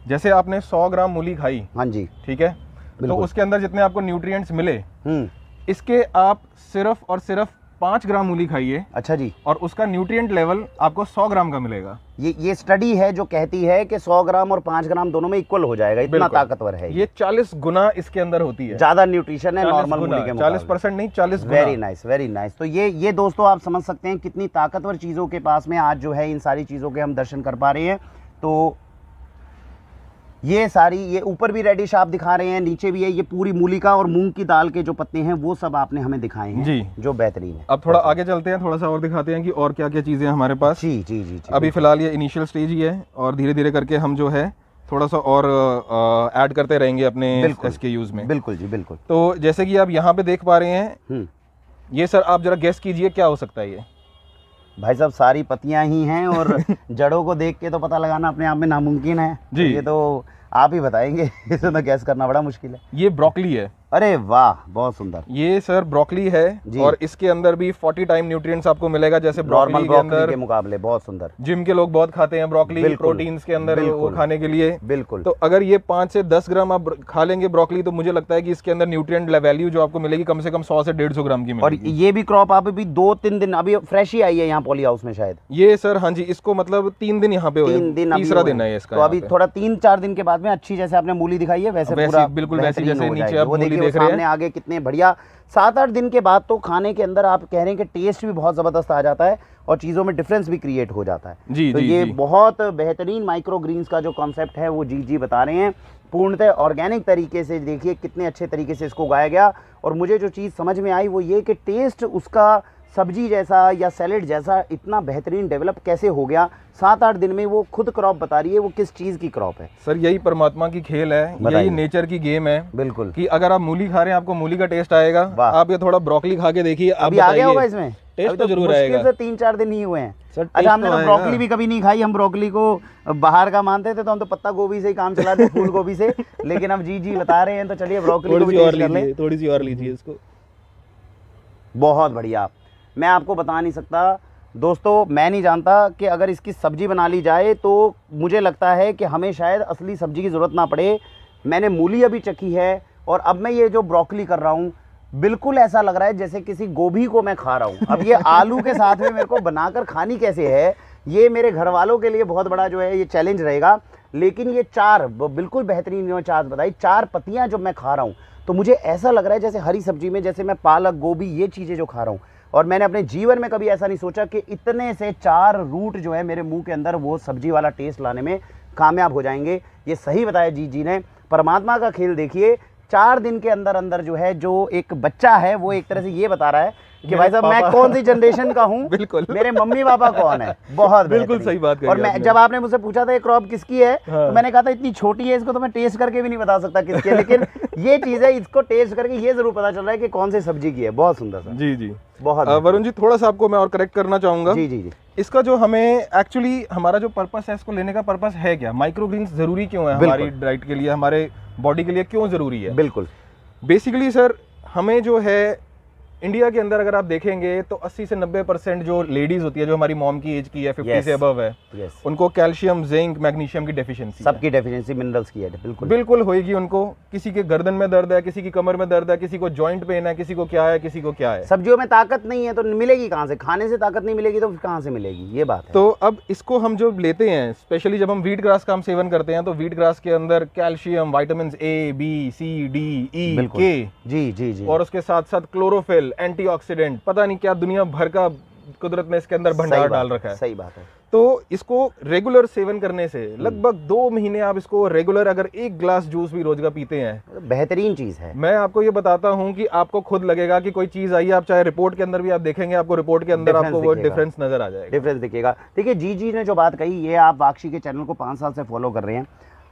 S2: जैसे आपने 100 ग्राम मूली खाई,
S1: हाँ जी,
S2: ठीक है, तो
S1: बिल्कुल।
S2: उसके अंदर जितने आपको न्यूट्रिएंट्स मिले,
S1: हम्म,
S2: इसके आप सिर्फ और सिर्फ 5 ग्राम मूली खाइए
S1: अच्छा जी।
S2: और उसका न्यूट्रिएंट लेवल आपको 100 ग्राम का मिलेगा।
S1: ये स्टडी है जो कहती है कि 100 ग्राम और 5 ग्राम दोनों में इक्वल हो जाएगा, इतना
S2: बिल्कुल।
S1: ताकतवर है
S2: ये 40 गुना इसके अंदर होती है,
S1: ज्यादा न्यूट्रिशन है नॉर्मल मूली के मुकाबले।
S2: 40% नहीं, 40 गुना।
S1: Very nice, very nice. तो ये दोस्तों आप समझ सकते हैं कितनी ताकतवर चीज़ों के पास में आज जो है इन सारी चीज़ों के हम दर्शन कर पा रहे हैं। तो ये सारी, ये ऊपर भी रेडिश आप दिखा रहे हैं, नीचे भी है, ये पूरी मूली का और मूंग की दाल के जो पत्ते हैं वो सब आपने हमें दिखाए हैं
S2: जी,
S1: जो बेहतरीन है।
S2: अब थोड़ा आगे चलते हैं, थोड़ा सा और दिखाते हैं कि और क्या क्या चीज़ें हैं हमारे पास।
S1: जी जी जी,
S2: अभी फिलहाल ये इनिशियल स्टेज ही है और धीरे धीरे करके हम जो है थोड़ा सा और ऐड करते रहेंगे अपने SKUs में।
S1: बिल्कुल जी, बिल्कुल।
S2: तो जैसे कि आप यहाँ पे देख पा रहे हैं, ये सर आप जरा गेस कीजिए क्या हो सकता है ये।
S1: भाई साहब, सारी पत्तियां ही हैं और जड़ों को देख के तो पता लगाना अपने आप में नामुमकिन है
S2: जी।
S1: ये तो आप ही बताएंगे, इसे तो गैस करना बड़ा मुश्किल है।
S2: ये ब्रोकली है।
S1: अरे वाह, बहुत सुंदर।
S2: ये सर ब्रोकली है और इसके अंदर भी 40 टाइम न्यूट्रिएंट्स आपको मिलेगा, जैसे
S1: नॉर्मल
S2: ब्रोकली के अंदर
S1: के मुकाबले बहुत सुंदर।
S2: जिम के लोग बहुत खाते हैं ब्रोकली, प्रोटीन्स के अंदर वो खाने के लिए।
S1: बिल्कुल।
S2: तो अगर ये 5 से 10 ग्राम आप खा लेंगे ब्रोकली, तो मुझे लगता है कि इसके अंदर न्यूट्रिएंट वैल्यू जो आपको मिलेगी कम से कम 100 से 150 ग्राम की मिलेगी।
S1: और ये भी क्रॉप आप भी 2-3 दिन अभी फ्रेश ही आई है यहाँ पॉली हाउस में शायद।
S2: ये सर हाँ जी, इसको मतलब 3 दिन यहाँ पे हुए,
S1: 3 दिन,
S2: तीसरा दिन है इसका।
S1: तो अभी थोड़ा 3-4 दिन के बाद में अच्छी, जैसे आपने मूली दिखाई है वैसे पूरा
S2: बिल्कुल वैसे जैसे नीचे आप
S1: वो
S2: मूली
S1: देखिए
S2: देख रहे हैं
S1: आगे कितने बढ़िया। 7-8 दिन के बाद तो खाने के अंदर आप कह रहे हैं कि टेस्ट भी बहुत ज़बरदस्त आ जाता है और चीज़ों में डिफरेंस भी क्रिएट हो जाता है।
S2: जी,
S1: तो
S2: जी,
S1: ये
S2: जी।
S1: बहुत बेहतरीन माइक्रो ग्रीन्स का जो कॉन्सेप्ट है वो जी बता रहे हैं। पूर्णतः ऑर्गेनिक तरीके से देखिए कितने अच्छे तरीके से इसको उगाया गया। और मुझे जो चीज़ समझ में आई वो ये कि टेस्ट उसका सब्जी जैसा या सैलेड जैसा इतना बेहतरीन डेवलप कैसे हो गया। 7-8 दिन में वो खुद क्रॉप बता रही है वो किस चीज़ की क्रॉप है।
S2: सर यही परमात्मा की खेल है, यही नेचर की गेम है।
S1: बिल्कुल,
S2: कि अगर आप मूली खा रहे हैं आपको मूली का टेस्ट आएगा, आप ये थोड़ा ब्रोकली खा के देखिए,
S1: अभी आ गया होगा इसमें
S2: टेस्ट तो जरूर आएगा।
S1: मुश्किल से 3-4 दिन ही हुए हैं।
S2: अच्छा,
S1: हमने तो ब्रोकली भी कभी नहीं खाई, हम ब्रोकली को बाहर का मानते थे तो हम तो पत्ता गोभी से ही काम चलाते, फूल गोभी से। लेकिन अब जी बता रहे हैं तो चलिए ब्रोकली को भी टेस्ट कर लें।
S2: थोड़ी सी और लीजिए इसको।
S1: बहुत बढ़िया। मैं आपको बता नहीं सकता दोस्तों, मैं नहीं जानता कि अगर इसकी सब्जी बना ली जाए तो मुझे लगता है कि हमें शायद असली सब्जी की ज़रूरत ना पड़े। मैंने मूली अभी चखी है और अब मैं ये जो ब्रोकली कर रहा हूँ बिल्कुल ऐसा लग रहा है जैसे किसी गोभी को मैं खा रहा हूँ। अब ये आलू के साथ में मेरे को बनाकर खानी कैसे है, ये मेरे घर वालों के लिए बहुत बड़ा जो है ये चैलेंज रहेगा। लेकिन ये 4 बिल्कुल बेहतरीन जो 4 बताई, 4 पत्तियाँ जब मैं खा रहा हूँ तो मुझे ऐसा लग रहा है जैसे हरी सब्जी में जैसे मैं पालक गोभी ये चीज़ें जो खा रहा हूँ। और मैंने अपने जीवन में कभी ऐसा नहीं सोचा कि इतने से 4 रूट जो है मेरे मुंह के अंदर वो सब्जी वाला टेस्ट लाने में कामयाब हो जाएंगे। ये सही बताया जी ने। परमात्मा का खेल देखिए, 4 दिन के अंदर अंदर जो है जो एक बच्चा है वो एक तरह से ये बता रहा है कि भाई साहब मैं कौन सी जनरेशन का हूँ,
S2: बिल्कुल
S1: मेरे मम्मी पापा कौन है। बहुत
S2: बिल्कुल सही बात कही
S1: और मैं
S2: आपने।
S1: जब आपने मुझसे पूछा था ये क्रॉप किसकी है,
S2: हाँ।
S1: तो मैंने कहा था इतनी छोटी है इसको तो मैं टेस्ट करके भी नहीं बता सकता किसकी है, लेकिन ये चीज़ है इसको टेस्ट करके ये जरूर पता चल रहा है कि कौन सी सब्जी की है। बहुत सुंदर सर।
S2: जी
S1: बहुत
S2: वरुण जी, थोड़ा सा आपको मैं और करेक्ट करना चाहूंगा।
S1: जी
S2: इसका जो हमें एक्चुअली हमारा जो पर्पस है, इसको लेने का पर्पस है क्या, माइक्रोग्रीन्स जरूरी क्यों है हमारी डाइट के लिए, हमारे बॉडी के लिए क्यों जरूरी है।
S1: बिल्कुल
S2: बेसिकली सर हमें जो है इंडिया के अंदर अगर आप देखेंगे तो 80 से 90% जो लेडीज होती है, जो हमारी मॉम की एज की है, 50 से अबव है, उनको कैल्शियम जिंक मैग्नीशियम की डेफिशिएंसी,
S1: सबकी डेफिशिएंसी मिनरल्स की है।
S2: बिल्कुल होएगी उनको। किसी के गर्दन में दर्द है, किसी की कमर में दर्द है, किसी को जॉइंट पेन है, किसी को क्या है, किसी को क्या है।
S1: सब्जियों में ताकत नहीं है तो मिलेगी कहाँ से, खाने से ताकत नहीं मिलेगी तो कहाँ से मिलेगी, ये बात है।
S2: तो अब इसको हम जो लेते हैं, स्पेशली जब हम वीट ग्रास का हम सेवन करते हैं, तो वीट ग्रास के अंदर calcium, vitamin A, B, C, D, E, K,
S1: जी
S2: और उसके साथ साथ क्लोरोफिल, एंटीऑक्सीडेंट, पता नहीं क्या दुनिया भर का कुदरत ने इसके अंदर भंडार डाल रखा है।
S1: सही बात है।
S2: तो इसको रेगुलर सेवन करने से लगभग 2 महीने आप इसको रेगुलर अगर 1 ग्लास जूस भी रोज का पीते हैं,
S1: बेहतरीन चीज है।
S2: मैं आपको ये बताता हूँ कि आपको खुद लगेगा कि कोई चीज आई है, आप चाहे रिपोर्ट के अंदर भी आप देखेंगे, आपको रिपोर्ट के अंदर आपको वो डिफरेंस नजर आ जाएगा,
S1: डिफरेंस दिखेगा। देखिए जी ने जो बात कही, ये आप वाक्षी के चैनल को 5 साल से फॉलो कर रहे हैं।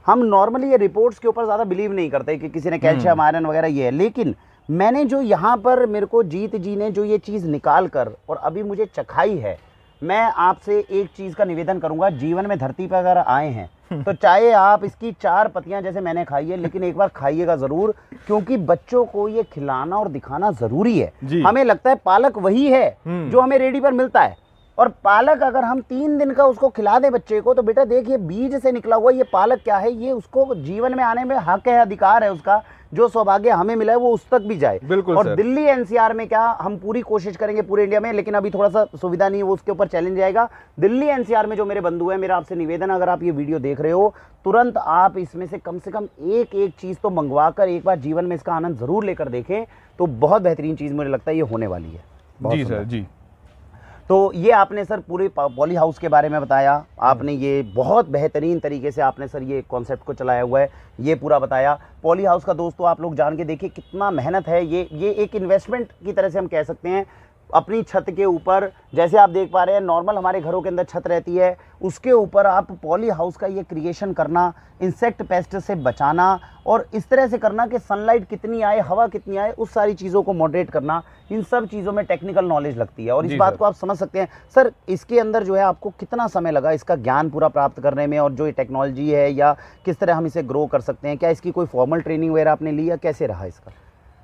S1: हम नॉर्मली ये रिपोर्ट्स के ऊपर ज्यादा बिलीव नहीं करते कि किसी ने कैल्शियम आयरन वगैरह ये है, लेकिन मैंने जो यहाँ पर मेरे को जीत जी ने जो ये चीज निकाल कर और अभी मुझे चखाई है, मैं आपसे एक चीज का निवेदन करूंगा, जीवन में धरती पर अगर आए हैं तो चाहे आप इसकी 4 पत्तियां जैसे मैंने खाई है, लेकिन एक बार खाइएगा जरूर, क्योंकि बच्चों को ये खिलाना और दिखाना जरूरी है। हमें लगता है पालक वही है जो हमें रेडी पर मिलता है, और पालक अगर हम 3 दिन का उसको खिला दें बच्चे को, तो बेटा देखिए बीज से निकला हुआ ये पालक क्या है, ये उसको जीवन में आने में हक है, अधिकार है उसका, जो सौभाग्य हमें मिला है वो उस तक भी जाए।
S2: बिल्कुल।
S1: और दिल्ली एनसीआर में क्या, हम पूरी कोशिश करेंगे पूरे इंडिया में, लेकिन अभी थोड़ा सा सुविधा नहीं है, वो उसके ऊपर चैलेंज आएगा। दिल्ली एनसीआर में जो मेरे बंधु हैं, मेरा आपसे निवेदन, अगर आप ये वीडियो देख रहे हो, तुरंत आप इसमें से कम एक चीज तो मंगवा कर एक बार जीवन में इसका आनंद जरूर लेकर देखें, तो बहुत बेहतरीन चीज मुझे लगता है ये होने वाली है।
S2: जी सर जी।
S1: तो ये आपने सर पूरे पॉली हाउस के बारे में बताया, आपने ये बहुत बेहतरीन तरीके से आपने सर ये कॉन्सेप्ट को चलाया हुआ है, ये पूरा बताया। पॉली हाउस का दोस्तों आप लोग जान के देखिए कितना मेहनत है, ये एक इन्वेस्टमेंट की तरह से हम कह सकते हैं। अपनी छत के ऊपर जैसे आप देख पा रहे हैं, नॉर्मल हमारे घरों के अंदर छत रहती है, उसके ऊपर आप पॉली हाउस का ये क्रिएशन करना, इंसेक्ट पेस्ट से बचाना और इस तरह से करना कि सनलाइट कितनी आए, हवा कितनी आए, उस सारी चीज़ों को मॉडरेट करना, इन सब चीज़ों में टेक्निकल नॉलेज लगती है। और इस बात को आप समझ सकते हैं सर, इसके अंदर जो है आपको कितना समय लगा इसका ज्ञान पूरा प्राप्त करने में, और जो ये टेक्नोलॉजी है या किस तरह हम इसे ग्रो कर सकते हैं, क्या इसकी कोई फॉर्मल ट्रेनिंग वगैरह आपने ली या कैसे रहा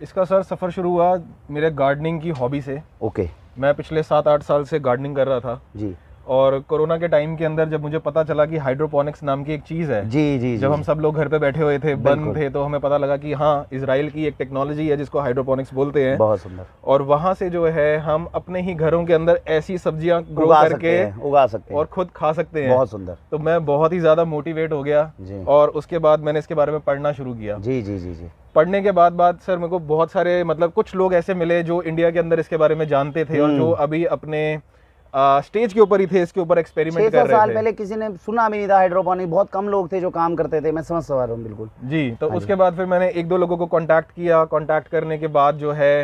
S2: इसका सर सफ़र शुरू हुआ मेरे गार्डनिंग की हॉबी से।
S1: ओके।
S2: मैं पिछले 7-8 साल से गार्डनिंग कर रहा था
S1: जी,
S2: और कोरोना के टाइम के अंदर जब मुझे पता चला कि हाइड्रोपोनिक्स नाम की एक चीज़ है,
S1: जी,
S2: जब हम सब लोग घर पे बैठे हुए थे, बंद थे, तो हमें पता लगा कि हाँ, इजराइल की एक टेक्नोलॉजी है जिसको हाइड्रोपोनिक्स बोलते हैं।
S1: बहुत सुंदर। और
S2: वहाँ से जो है हम अपने ही घरों के अंदर ऐसी सब्जियां ग्रो करके
S1: उगा सकते हैं
S2: और खुद खा सकते हैं।
S1: बहुत सुंदर।
S2: तो मैं बहुत ही ज़्यादा मोटिवेट हो गया और उसके बाद मैंने इसके बारे में पढ़ना शुरू किया।
S1: जी।
S2: पढ़ने के बाद सर मेरे को बहुत सारे मतलब कुछ लोग ऐसे मिले जो इंडिया के अंदर इसके बारे में जानते थे और जो अभी अपने स्टेज के ऊपर ही थे, इसके ऊपर एक्सपेरिमेंट कर रहे थे।
S1: 6 साल पहले किसी ने सुना भी नहीं था हाइड्रोपोनिक, बहुत कम लोग थे जो काम करते थे, मैं समझ पा रहा हूँ बिल्कुल
S2: जी। तो उसके बाद फिर मैंने 1-2 लोगों को कांटेक्ट किया। कांटेक्ट करने के बाद जो है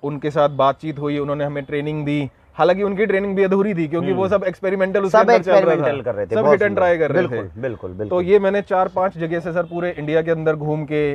S2: उनके साथ बातचीत हुई, उन्होंने हमें ट्रेनिंग दी। हालांकि उनकी ट्रेनिंग भी अधूरी थी क्योंकि वो सब एक्सपेरिमेंटल उसके अंदर चल रहा था,
S1: कर रहे थे,
S2: सब हिट एंड ट्राई कर रहे थे।
S1: बिल्कुल।
S2: तो ये मैंने 4-5 जगह से सर पूरे इंडिया के अंदर घूम के,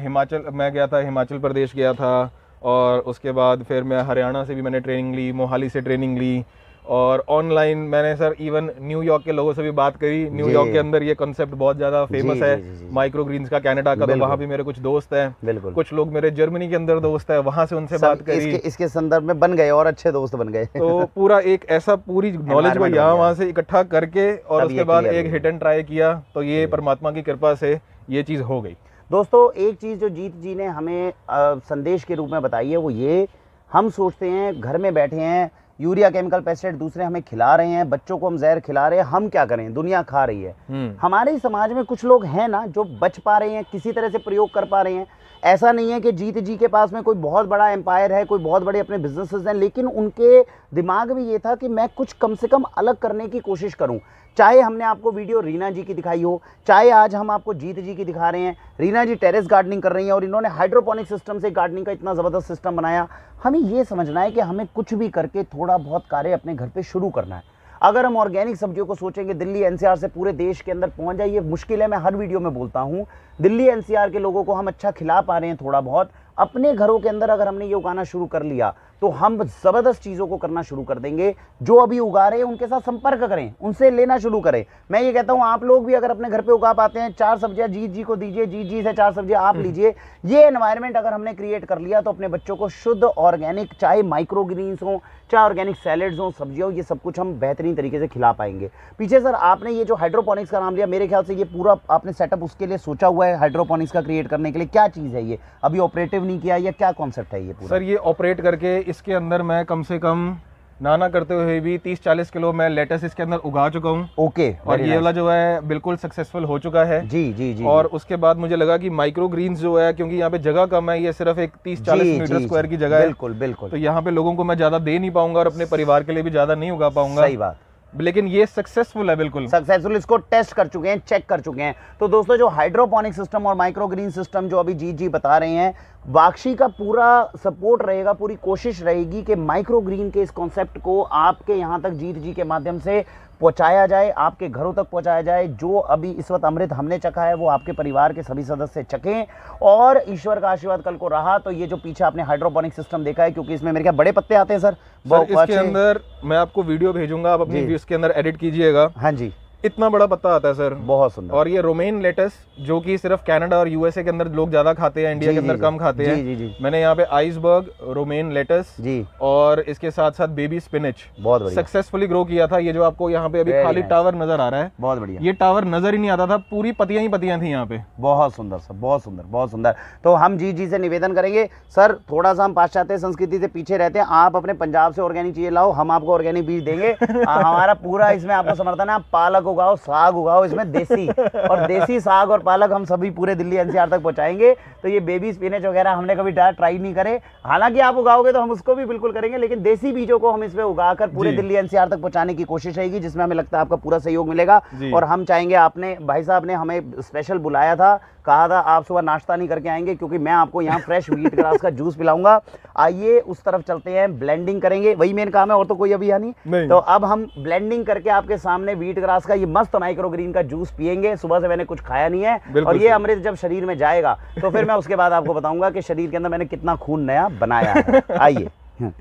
S2: हिमाचल मैं गया था, हिमाचल प्रदेश गया था, और उसके बाद फिर मैं हरियाणा से भी मैंने ट्रेनिंग ली, मोहाली से ट्रेनिंग ली, और ऑनलाइन मैंने सर इवन न्यूयॉर्क के लोगों से भी बात करी। न्यूयॉर्क के अंदर ये कॉन्सेप्ट बहुत ज़्यादा फेमस है, माइक्रो ग्रीन्स का, कनाडा का, तो वहाँ भी मेरे कुछ दोस्त हैं। कुछ लोग मेरे जर्मनी के अंदर दोस्त है, वहाँ से उनसे बात करी।
S1: इसके संदर्भ में बन गए और अच्छे दोस्त बन गए।
S2: तो पूरा एक ऐसा पूरी नॉलेज को यहाँ वहाँ से इकट्ठा करके और उसके बाद एक हिट एंड ट्राई किया, तो ये परमात्मा की कृपा से ये चीज़ हो गई।
S1: दोस्तों एक चीज़ जो जीत जी ने हमें संदेश के रूप में बताई है, वो ये, हम सोचते हैं घर में बैठे हैं, यूरिया केमिकल पेस्टिसाइड दूसरे हमें खिला रहे हैं, बच्चों को हम जहर खिला रहे हैं, हम क्या करें, दुनिया खा रही है। हमारे समाज में कुछ लोग हैं ना जो बच पा रहे हैं, किसी तरह से प्रयोग कर पा रहे हैं। ऐसा नहीं है कि जीत जी के पास में कोई बहुत बड़ा एम्पायर है, कोई बहुत बड़े अपने बिजनेसेस हैं, लेकिन उनके दिमाग में ये था कि मैं कुछ कम से कम अलग करने की कोशिश करूं। चाहे हमने आपको वीडियो रीना जी की दिखाई हो, चाहे आज हम आपको जीत जी की दिखा रहे हैं। रीना जी टेरेस गार्डनिंग कर रही हैं और इन्होंने हाइड्रोपोनिक सिस्टम से गार्डनिंग का इतना ज़बरदस्त सिस्टम बनाया। हमें ये समझना है कि हमें कुछ भी करके थोड़ा बहुत कार्य अपने घर पे शुरू करना है। अगर हम ऑर्गेनिक सब्जियों को सोचेंगे, दिल्ली एनसीआर से पूरे देश के अंदर पहुंच जाए, ये मुश्किल है, मैं हर वीडियो में बोलता हूं। दिल्ली एनसीआर के लोगों को हम अच्छा खिला पा रहे हैं थोड़ा बहुत, अपने घरों के अंदर अगर हमने ये उगाना शुरू कर लिया तो हम ज़बरदस्त चीज़ों को करना शुरू कर देंगे। जो अभी उगा रहे हैं उनके साथ संपर्क करें, उनसे लेना शुरू करें। मैं ये कहता हूँ आप लोग भी अगर अपने घर पे उगा पाते हैं, 4 सब्जियाँ जीत जी को दीजिए, जीत जी से 4 सब्जियाँ आप लीजिए। ये एनवायरनमेंट अगर हमने क्रिएट कर लिया तो अपने बच्चों को शुद्ध ऑर्गेनिक, चाहे माइक्रो ग्रीन्स हों, चाहे ऑर्गेनिक सैलेड्स हों, सब्जियाँ हो, ये सब कुछ हम बेहतरीन तरीके से खिला पाएंगे। पीछे सर आपने ये जो हाइड्रोपोनिक्स का नाम लिया, मेरे ख्याल से ये पूरा आपने सेटअप उसके लिए सोचा हुआ है, हाइड्रोपोनिक्स का क्रिएट करने के लिए। क्या चीज़ है ये, अभी ऑपरेटिव नहीं किया या क्या कॉन्सेप्ट है ये पूरा?
S2: सर ये ऑपरेट करके इसके अंदर मैं कम से कम ना करते हुए भी 30-40 किलो मैं लेटस इसके अंदर उगा चुका हूँ।
S1: ओके,
S2: और ये वाला जो है बिल्कुल सक्सेसफुल हो चुका है।
S1: जी जी जी।
S2: और उसके बाद मुझे लगा कि माइक्रो ग्रीन्स जो है, क्योंकि यहाँ पे जगह कम है, ये सिर्फ एक 30-40 मीटर स्क्वायर की जगह है,
S1: बिल्कुल बिल्कुल,
S2: तो यहाँ पे लोगों को मैं ज्यादा दे नहीं पाऊंगा और अपने परिवार के लिए भी ज्यादा नहीं उगा पाऊंगा।
S1: सही बात,
S2: लेकिन ये सक्सेसफुल है, बिल्कुल
S1: सक्सेसफुल। इसको टेस्ट कर चुके हैं, चेक कर चुके हैं। तो दोस्तों जो हाइड्रोपोनिक सिस्टम और माइक्रो ग्रीन सिस्टम जो अभी जी बता रहे हैं, वाक्षी का पूरा सपोर्ट रहेगा, पूरी कोशिश रहेगी कि माइक्रो ग्रीन के इस कॉन्सेप्ट को आपके यहाँ तक जीत जी के माध्यम से पहुंचाया जाए, आपके घरों तक पहुंचाया जाए। जो अभी इस वक्त अमृत हमने चखा है वो आपके परिवार के सभी सदस्य चखें, और ईश्वर का आशीर्वाद कल को रहा तो ये जो पीछे आपने हाइड्रोपोनिक सिस्टम देखा है, क्योंकि इसमें मेरे क्या बड़े पत्ते आते हैं सर,
S2: इसके अंदर मैं आपको वीडियो भेजूंगा, आप अपनी इसके अंदर एडिट कीजिएगा।
S1: हाँ जी,
S2: इतना बड़ा पत्ता आता है सर,
S1: बहुत सुंदर।
S2: और ये रोमेन लेटस जो कि सिर्फ कनाडा और यूएसए के अंदर लोग ज्यादा खाते हैं, इंडिया के अंदर कम खाते हैं।
S1: जी जी।
S2: मैंने यहाँ पे आइसबर्ग, रोमेन लेटस
S1: जी,
S2: और इसके साथ साथ बेबी स्पिनच
S1: बहुत बढ़िया
S2: सक्सेसफुली ग्रो किया था। ये जो आपको यहाँ पे अभी खाली टावर नजर आ रहा है,
S1: बहुत बढ़िया,
S2: ये टावर नजर ही नहीं आता था, पूरी पत्तियां ही पत्तियां थी यहाँ पे।
S1: बहुत सुंदर सर, बहुत सुंदर, बहुत सुंदर। तो हम जी से निवेदन करेंगे सर, थोड़ा सा हम पाश्चात्य संस्कृति से पीछे रहते हैं, आप अपने पंजाब से ऑर्गेनिक चीजें लाओ, हम आपको ऑर्गेनिक बीज देंगे। हमारा पूरा इसमें आपको समर्थन है, आप पालक उगाओ, साग उगाओ, इसमें देसी, और देसी साग और पालक हम सभी पूरे दिल्ली एनसीआर तक पहुंचाएंगे। तो ये बेबी स्पिनच वगैरह हमने कभी ट्राई नहीं करे, हालांकि आप उगाओगे तो हम उसको भी बिल्कुल करेंगे, लेकिन देसी बीजों को हम इसमें उगाकर पूरे दिल्ली एनसीआर तक पहुंचाने की कोशिश रहेगी, जिसमें हमें लगता है आपका पूरा सहयोग मिलेगा। और हम चाहेंगे, आपने भाई साहब ने हमें स्पेशल बुलाया था, कहा था आप सुबह नाश्ता नहीं करके आएंगे, क्योंकि मैं आपको यहाँ फ्रेश व्हीट ग्रास का जूस पिलाऊंगा। आइए उस तरफ चलते हैं, ब्लेंडिंग करेंगे, वही मेन काम है, और तो कोई अभी नहीं। तो अब हम ब्लेंडिंग करके आपके सामने व्हीट ग्रास का ये मस्त माइक्रो ग्रीन का जूस पियेंगे। सुबह से मैंने कुछ खाया नहीं है, और ये अमृत जब शरीर में जाएगा तो फिर मैं उसके बाद आपको बताऊंगा कि शरीर के अंदर मैंने कितना खून नया बनाया है। आइए।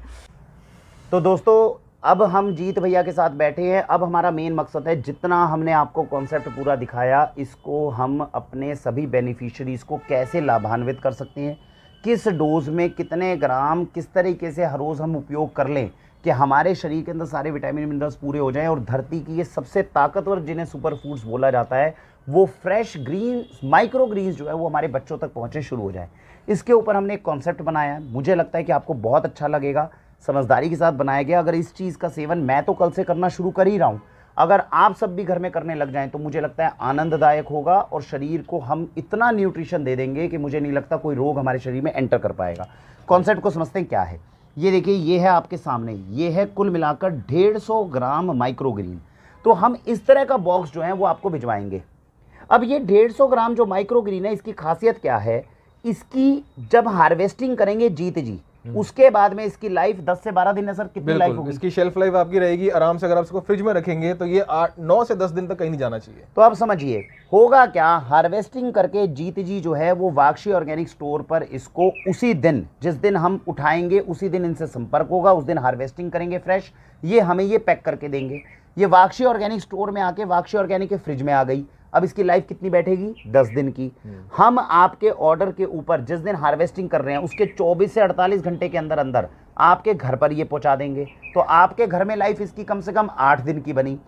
S1: तो दोस्तों अब हम जीत भैया के साथ बैठे हैं। अब हमारा मेन मकसद है, जितना हमने आपको कॉन्सेप्ट पूरा दिखाया, इसको हम अपने सभी बेनिफिशियरीज को कैसे लाभान्वित कर सकते हैं, किस डोज में कितने ग्राम, किस तरीके से हर रोज़ हम उपयोग कर लें कि हमारे शरीर के अंदर सारे विटामिन मिनरल्स पूरे हो जाएं, और धरती की ये सबसे ताकतवर जिन्हें सुपर फूड्स बोला जाता है, वो फ्रेश ग्रीन माइक्रो ग्रीन्स जो है वो हमारे बच्चों तक पहुँचे शुरू हो जाए। इसके ऊपर हमने एक कॉन्सेप्ट बनाया है, मुझे लगता है कि आपको बहुत अच्छा लगेगा, समझदारी के साथ बनाया गया। अगर इस चीज़ का सेवन मैं तो कल से करना शुरू कर ही रहा हूँ, अगर आप सब भी घर में करने लग जाएं तो मुझे लगता है आनंददायक होगा, और शरीर को हम इतना न्यूट्रिशन दे देंगे कि मुझे नहीं लगता कोई रोग हमारे शरीर में एंटर कर पाएगा। कॉन्सेप्ट को समझते हैं क्या है। ये देखिए, ये है आपके सामने, ये है कुल मिलाकर 150 ग्राम माइक्रो ग्रीन। तो हम इस तरह का बॉक्स जो है वो आपको भिजवाएंगे। अब ये 150 ग्राम जो माइक्रो ग्रीन है, इसकी खासियत क्या है, इसकी जब हार्वेस्टिंग करेंगे जीत जी, उसके बाद में इसकी लाइफ 10 से 12 दिन है सर, कितनी लाइफ होगी
S2: इसकी? शेल्फ लाइफ आपकी रहेगी आराम से, अगर आप इसको फ्रिज में रखेंगे तो ये 9 से 10 दिन तक कहीं नहीं जाना चाहिए।
S1: तो आप समझिए होगा क्या, हार्वेस्टिंग करके जीत जी जो है वो वाक्षी ऑर्गेनिक स्टोर पर इसको उसी दिन, जिस दिन हम उठाएंगे उसी दिन इनसे संपर्क होगा, उस दिन हार्वेस्टिंग करेंगे फ्रेश, ये हमें ये पैक करके देंगे। ये वाक्षी ऑर्गेनिक स्टोर में आके वाक्षी ऑर्गेनिक के फ्रिज में आ गई। अब इसकी लाइफ कितनी बैठेगी? 10 दिन की। हम आपके ऑर्डर के ऊपर जिस दिन हार्वेस्टिंग कर रहे हैं उसके 24 से 48 घंटे के अंदर अंदर आपके घर पर ये पहुंचा देंगे। तो आपके घर में लाइफ इसकी कम से कम 8 दिन की बनी।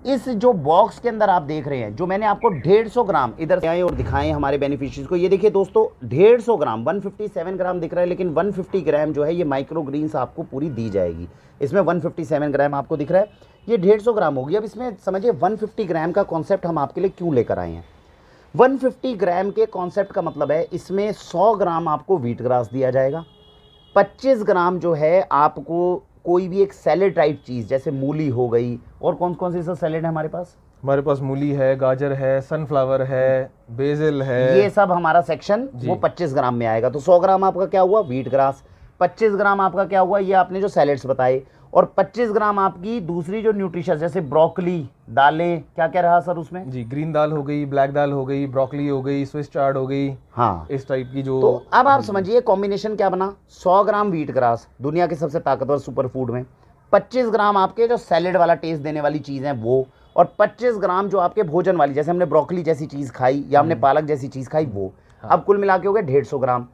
S1: इस जो बॉक्स के अंदर आप देख रहे हैं, जो मैंने आपको 150 ग्राम इधर से आए और दिखाएं हमारे बेनिफिशियरीज को, ये देखिए दोस्तों 150 ग्राम 157 ग्राम दिख रहा है, लेकिन 150 ग्राम जो है ये माइक्रो ग्रीन्स आपको पूरी दी जाएगी। इसमें 157 ग्राम आपको दिख रहा है, ये 150 ग्राम होगी। अब इसमें समझिए 150 ग्राम का कॉन्सेप्ट हम आपके लिए क्यों लेकर आए हैं। 150 ग्राम के कॉन्सेप्ट का मतलब है इसमें 100 ग्राम आपको व्हीट ग्रास दिया जाएगा, 25 ग्राम जो है आपको कोई भी एक सैलेड टाइप चीज़ जैसे मूली हो गई, और कौन कौन सी सैलेड है हमारे पास?
S2: हमारे पास मूली है, गाजर है, सनफ्लावर है, बेसिल है,
S1: ये सब हमारा सेक्शन वो 25 ग्राम में आएगा। तो 100 ग्राम आपका क्या हुआ? Wheat grass. 25 ग्राम आपका क्या हुआ? ये आपने जो सैलेड्स बताए। और 25 ग्राम आपकी दूसरी जो न्यूट्रिशन जैसे ब्रोकली, दालें, क्या क्या रहा सर उसमें?
S2: जी, ग्रीन दाल हो गई, ब्लैक दाल हो गई, ब्रोकली हो गई, स्विस चार्ड हो गई,
S1: हाँ
S2: इस टाइप की जो।
S1: तो अब आप समझिए कॉम्बिनेशन क्या बना। 100 ग्राम व्हीट ग्रास, दुनिया के सबसे ताकतवर सुपर फूड में, 25 ग्राम आपके जो सैलेड वाला टेस्ट देने वाली चीज़ है वो, और 25 ग्राम जो आपके भोजन वाली, जैसे हमने ब्रोकली जैसी चीज़ खाई या हमने पालक जैसी चीज़ खाई वो। अब कुल मिला के हो गए 150 ग्राम।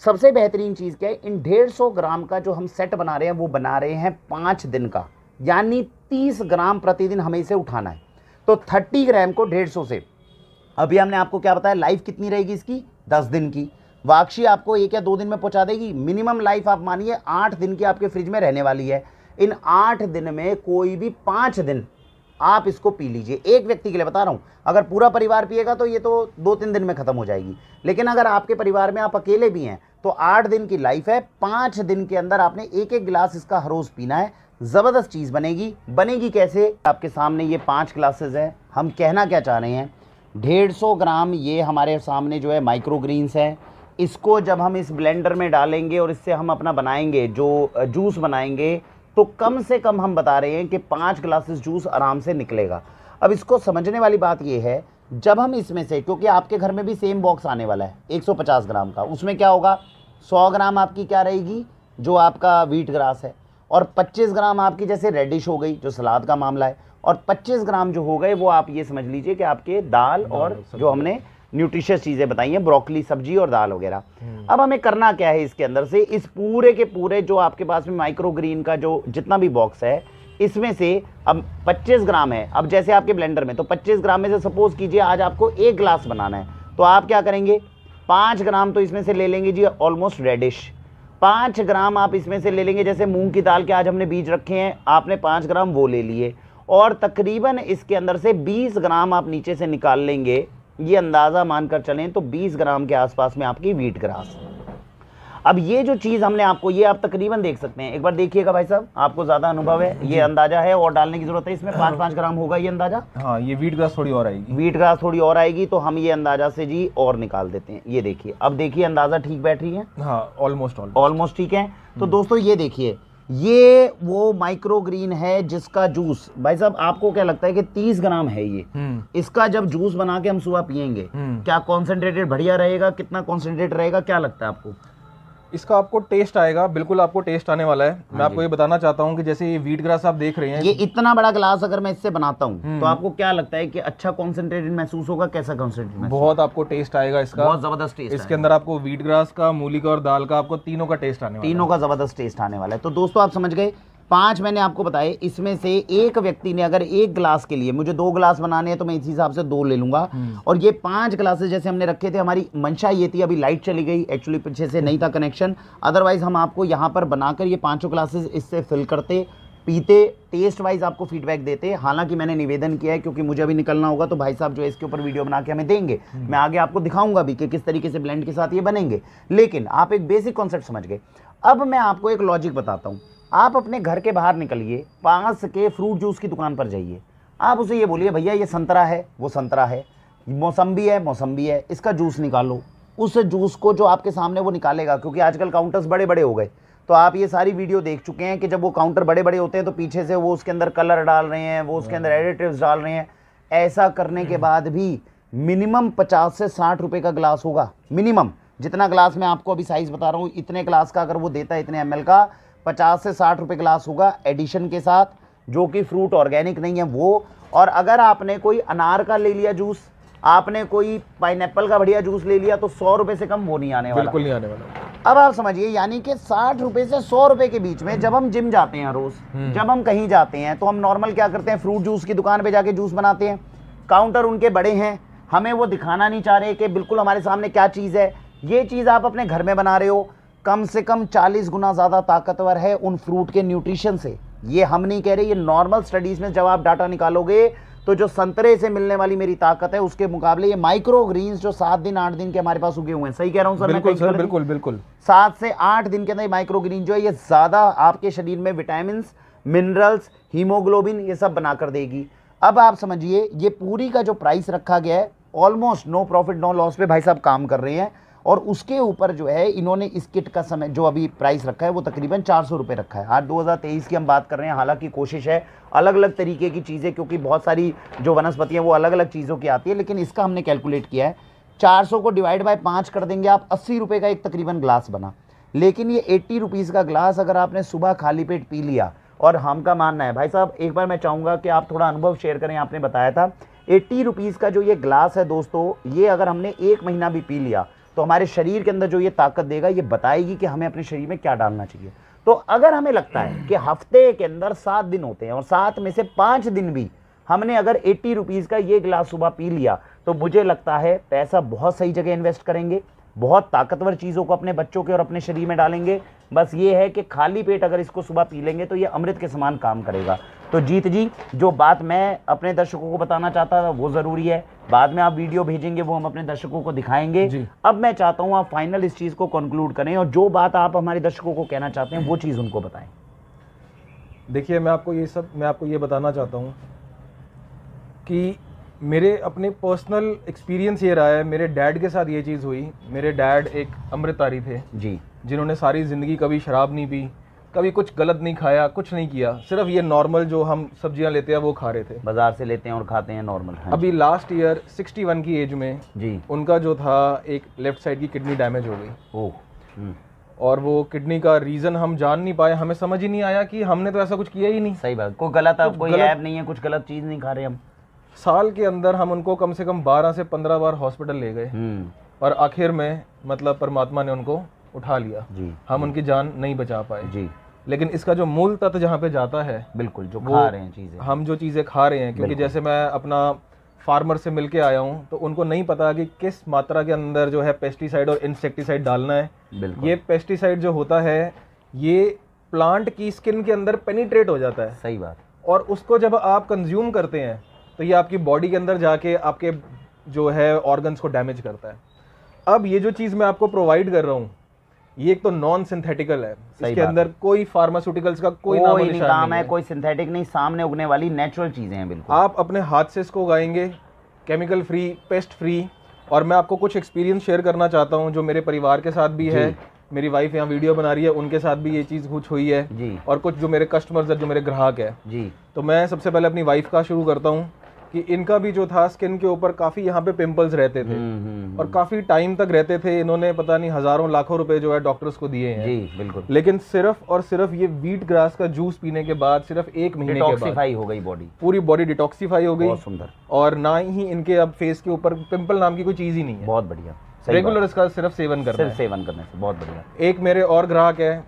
S1: सबसे बेहतरीन चीज़ क्या है, इन 150 ग्राम का जो हम सेट बना रहे हैं वो बना रहे हैं 5 दिन का, यानी 30 ग्राम प्रतिदिन हमें इसे उठाना है। तो 30 ग्राम को 150 से, अभी हमने आपको क्या बताया, लाइफ कितनी रहेगी इसकी? 10 दिन की। वाक्षी आपको 1 या 2 दिन में पहुंचा देगी। मिनिमम लाइफ आप मानिए 8 दिन की आपके फ्रिज में रहने वाली है। इन 8 दिन में कोई भी 5 दिन आप इसको पी लीजिए। एक व्यक्ति के लिए बता रहा हूं, अगर पूरा परिवार पिएगा तो ये तो 2-3 दिन में खत्म हो जाएगी, लेकिन अगर आपके परिवार में आप अकेले भी हैं तो 8 दिन की लाइफ है। 5 दिन के अंदर आपने एक एक गिलास इसका हर रोज पीना है। जबरदस्त चीज बनेगी। बनेगी कैसे? आपके सामने ये 5 ग्लासेस है। हम कहना क्या चाह रहे हैं, 150 ग्राम ये हमारे सामने जो है माइक्रो ग्रीन्स है। इसको जब हम इस ब्लेंडर में डालेंगे और इससे हम अपना बनाएंगे जो जूस बनाएंगे, तो कम से कम हम बता रहे हैं कि 5 ग्लासेस जूस आराम से निकलेगा। अब इसको समझने वाली बात ये है, जब हम इसमें से, क्योंकि आपके घर में भी सेम बॉक्स आने वाला है 150 ग्राम का, उसमें क्या होगा, 100 ग्राम आपकी क्या रहेगी, जो आपका व्हीट ग्रास है, और 25 ग्राम आपकी जैसे रेडिश हो गई जो सलाद का मामला है, और 25 ग्राम जो हो गए वो आप ये समझ लीजिए कि आपके दाल और जो हमने न्यूट्रिशियस चीज़ें बताई हैं, ब्रोकली सब्जी और दाल वगैरह। अब हमें करना क्या है, इसके अंदर से इस पूरे के पूरे जो आपके पास में माइक्रो ग्रीन का जो जितना भी बॉक्स है, इसमें से अब 25 ग्राम है। अब जैसे आपके ब्लेंडर में तो 25 ग्राम में से सपोज कीजिए आज आपको 1 ग्लास बनाना है, तो आप क्या करेंगे, 5 ग्राम तो इसमें से ले लेंगे जी ऑलमोस्ट रेडिश। 5 ग्राम आप इसमें से ले लेंगे, जैसे मूंग की दाल के आज हमने बीज रखे हैं, आपने 5 ग्राम वो ले लिए, और तकरीबन इसके अंदर से 20 ग्राम आप नीचे से निकाल लेंगे। ये अंदाज़ा मानकर चलें तो 20 ग्राम के आसपास में आपकी व्हीट ग्रास। अब ये जो चीज़ हमने आपको, ये आप तकरीबन देख सकते हैं, एक बार देखिएगा भाई साहब, आपको ज़्यादा अनुभव है, ये अंदाजा है और डालने की ज़रूरत है इसमें। 5-5 ग्राम होगा ये अंदाजा।
S2: हाँ, ये व्हीट ग्रास थोड़ी और आएगी,
S1: व्हीट ग्रास थोड़ी और आएगी, तो हम ये अंदाजा से जी और निकाल देते हैं। ये देखिए, अब देखिए अंदाज़ा ठीक बैठ रही है।
S2: हाँ, ऑलमोस्ट
S1: ठीक है। तो दोस्तों ये देखिए, ये वो माइक्रो ग्रीन है जिसका जूस, भाई साहब आपको क्या लगता है कि 30 ग्राम है ये, इसका जब जूस बना के हम सुबह पियेंगे, क्या कॉन्सेंट्रेटेड बढ़िया रहेगा, कितना कॉन्सेंट्रेट रहेगा, क्या लगता है आपको?
S2: इसका आपको टेस्ट आएगा, बिल्कुल आपको टेस्ट आने वाला है। मैं आपको ये बताना चाहता हूँ कि जैसे ये व्हीट ग्रास आप देख रहे हैं,
S1: ये इतना बड़ा ग्लास अगर मैं इससे बनाता हूँ तो आपको क्या लगता है कि अच्छा कॉन्सेंट्रेटेड महसूस होगा, कैसा कॉन्सेंट्रेटेड?
S2: बहुत आपको टेस्ट आएगा इसका,
S1: बहुत जबरदस्त टेस्ट।
S2: इसके अंदर आपको व्हीट ग्रास का, मूली का और दाल का, आपको तीनों का टेस्ट आने वाला है।
S1: तीनों का जबरदस्त टेस्ट आने वाला है। तो दोस्तों आप समझ गए, 5 मैंने आपको बताए, इसमें से एक व्यक्ति ने अगर 1 ग्लास के लिए, मुझे 2 ग्लास बनाने हैं तो मैं इसी हिसाब से 2 ले लूंगा, और ये 5 ग्लासेस जैसे हमने रखे थे, हमारी मंशा ये थी, अभी लाइट चली गई, एक्चुअली पीछे से नहीं था कनेक्शन, अदरवाइज हम आपको यहाँ पर बनाकर ये 5 ग्लासेस इससे फिल करते, पीते, टेस्ट वाइज आपको फीडबैक देते। हालांकि मैंने निवेदन किया है, क्योंकि मुझे अभी निकलना होगा, तो भाई साहब जो है इसके ऊपर वीडियो बना के हमें देंगे, मैं आगे आपको दिखाऊंगा भी कि किस तरीके से ब्लेंड के साथ ये बनेंगे, लेकिन आप एक बेसिक कॉन्सेप्ट समझ गए। अब मैं आपको एक लॉजिक बताता हूँ। आप अपने घर के बाहर निकलिए, पास के फ्रूट जूस की दुकान पर जाइए, आप उसे ये बोलिए, भैया ये संतरा है, वो संतरा है, मौसम्बी है, मौसम्बी है, इसका जूस निकालो। उस जूस को जो आपके सामने वो निकालेगा, क्योंकि आजकल काउंटर्स बड़े बड़े हो गए, तो आप ये सारी वीडियो देख चुके हैं कि जब वो काउंटर बड़े बड़े होते हैं तो पीछे से वो उसके अंदर कलर डाल रहे हैं, वो उसके अंदर एडिटिव्स डाल रहे हैं। ऐसा करने के बाद भी मिनिमम 50 से 60 रुपये का ग्लास होगा, मिनिमम। जितना ग्लास मैं आपको अभी साइज़ बता रहा हूँ, इतने ग्लास का अगर वो देता है, इतने ml का, 50 से 60 रुपये ग्लास होगा एडिशन के साथ, जो कि फ्रूट ऑर्गेनिक नहीं है वो। और अगर आपने कोई अनार का ले लिया जूस, आपने कोई पाइनएप्पल का बढ़िया जूस ले लिया, तो 100 रुपये से कम वो नहीं आने वाला,
S2: बिल्कुल नहीं आने वाला।
S1: अब आप समझिए, यानी कि 60 रुपये से 100 रुपये के बीच में, जब हम जिम जाते हैं रोज, जब हम कहीं जाते हैं, तो हम नॉर्मल क्या करते हैं, फ्रूट जूस की दुकान पे जाके जूस बनाते हैं। काउंटर उनके बड़े हैं, हमें वो दिखाना नहीं चाह रहे कि बिल्कुल हमारे सामने क्या चीज़ है। ये चीज़ आप अपने घर में बना रहे हो, कम से कम 40 गुना ज़्यादा ताकतवर है उन फ्रूट के न्यूट्रिशन से। ये हम नहीं कह रहे, ये नॉर्मल स्टडीज़ में जब आप डाटा निकालोगे तो जो संतरे से मिलने वाली मेरी ताकत है, उसके मुकाबले ये माइक्रो ग्रीन्स जो 7 दिन 8 दिन के हमारे पास उगे हुए हैं, सही कह रहा हूँ सर?
S2: बिल्कुल सर, बिल्कुल बिल्कुल।
S1: 7 से 8 दिन के अंदर माइक्रो ग्रीन जो है ये ज़्यादा आपके शरीर में विटामिन, मिनरल्स, हीमोग्लोबिन ये सब बनाकर देगी। अब आप समझिए, ये पूरी का जो प्राइस रखा गया है, almost no profit no loss पे भाई साहब काम कर रहे हैं, और उसके ऊपर जो है इन्होंने इस किट का समय जो अभी प्राइस रखा है वो तकरीबन 400 रुपये रखा है। आज 2023 की हम बात कर रहे हैं, हालांकि कोशिश है अलग अलग तरीके की चीज़ें, क्योंकि बहुत सारी जो वनस्पतियाँ वो अलग अलग चीज़ों की आती है, लेकिन इसका हमने कैलकुलेट किया है, 400 को डिवाइड बाय 5 कर देंगे आप, 80 रुपये का एक तकरीबन ग्लास बना। लेकिन ये 80 रुपीज़ का ग्लास अगर आपने सुबह खाली पेट पी लिया, और हमका मानना है भाई साहब, एक बार मैं चाहूँगा कि आप थोड़ा अनुभव शेयर करें। आपने बताया था 80 रुपीज़ का जो ये ग्लास है दोस्तों, ये अगर हमने 1 महीना भी पी लिया तो हमारे शरीर के अंदर जो ये ताकत देगा, ये बताएगी कि हमें अपने शरीर में क्या डालना चाहिए। तो अगर हमें लगता है कि हफ्ते के अंदर 7 दिन होते हैं और 7 में से 5 दिन भी हमने अगर 80 रुपीज़ का ये गिलास सुबह पी लिया, तो मुझे लगता है पैसा बहुत सही जगह इन्वेस्ट करेंगे, बहुत ताकतवर चीज़ों को अपने बच्चों के और अपने शरीर में डालेंगे। बस ये है कि खाली पेट अगर इसको सुबह पी लेंगे तो ये अमृत के समान काम करेगा। तो जीत जी, जो बात मैं अपने दर्शकों को बताना चाहता था वो ज़रूरी है, बाद में आप वीडियो भेजेंगे वो हम अपने दर्शकों को दिखाएंगे। अब मैं चाहता हूँ आप फाइनल इस चीज़ को कंक्लूड करें और जो बात आप हमारे दर्शकों को कहना चाहते हैं वो चीज़ उनको बताएं।
S2: देखिए, मैं आपको ये बताना चाहता हूँ कि मेरे अपने पर्सनल एक्सपीरियंस ये रहा है। मेरे डैड के साथ ये चीज़ हुई। मेरे डैड एक अमृतधारी थे
S1: जी,
S2: जिन्होंने सारी ज़िंदगी कभी शराब नहीं पी, कभी कुछ गलत नहीं खाया, कुछ नहीं किया, सिर्फ ये नॉर्मल जो हम सब्जियां लेते हैं वो खा रहे थे,
S1: बाजार से लेते हैं और खाते हैं नॉर्मल।
S2: अभी लास्ट ईयर 61 की एज में
S1: जी
S2: उनका जो था एक लेफ्ट साइड की किडनी डैमेज हो गई।
S1: ओह।
S2: और वो किडनी का रीज़न हम जान नहीं पाए, हमें समझ ही नहीं आया कि हमने तो ऐसा कुछ किया ही नहीं।
S1: सही बात, कोई गलत अब कोई ऐप नहीं है, कुछ गलत चीज़ नहीं खा रहे हम।
S2: साल के अंदर हम उनको कम से कम 12 से 15 बार हॉस्पिटल ले गए और आखिर में मतलब परमात्मा ने उनको उठा लिया जी। हम उनकी जान नहीं बचा पाए जी। लेकिन इसका जो मूल तत्व जहाँ पे जाता है, बिल्कुल जो खा रहे हैं चीज़ें, हम जो चीज़ें खा रहे हैं, क्योंकि जैसे मैं अपना फार्मर से मिलके आया हूँ तो उनको नहीं पता कि किस मात्रा के अंदर जो है पेस्टिसाइड और इंसेक्टिसाइड डालना है। ये पेस्टिसाइड जो होता है ये प्लांट की स्किन के अंदर पेनिट्रेट हो जाता है।
S1: सही बात। और
S2: उसको जब आप कंज्यूम करते हैं तो ये आपकी बॉडी के अंदर जाके आपके जो है ऑर्गन्स को डैमेज करता है। अब ये जो चीज़ मैं आपको प्रोवाइड कर रहा हूँ ये एक तो नॉन सिंथेटिकल है, इसके अंदर कोई फार्मास्यूटिकल्स का कोई नाम
S1: निशान नहीं है, कोई सिंथेटिक नहीं, सामने उगने वाली नेचुरल चीजें हैं। बिल्कुल
S2: आप अपने हाथ से इसको उगाएंगे, केमिकल फ्री, पेस्ट फ्री। और मैं आपको कुछ एक्सपीरियंस शेयर करना चाहता हूँ जो मेरे परिवार के साथ भी है। मेरी वाइफ यहाँ वीडियो बना रही है, उनके साथ भी ये चीज़ कुछ हुई है जी। और कुछ जो मेरे कस्टमर्स है, जो मेरे ग्राहक है जी। तो मैं सबसे पहले अपनी वाइफ का शुरू करता हूँ कि इनका भी जो था स्किन के ऊपर काफ़ी यहाँ पे पिंपल्स रहते थे और काफ़ी टाइम तक रहते थे। इन्होंने पता नहीं हज़ारों लाखों रुपए जो है डॉक्टर्स को दिए हैं जी। बिल्कुल। लेकिन सिर्फ और सिर्फ ये व्हीट ग्रास का जूस पीने के बाद सिर्फ 1 महीने के बाद
S1: डिटॉक्सिफाई हो गई बॉडी,
S2: पूरी बॉडी डिटॉक्सिफाई हो गई।
S1: बहुत सुंदर।
S2: और ना ही इनके अब फेस के ऊपर पिंपल नाम की कोई चीज़ ही नहीं है।
S1: बहुत बढ़िया।
S2: रेगुलर इसका सिर्फ सेवन करने
S1: से बहुत बढ़िया।
S2: एक मेरे और ग्राहक है,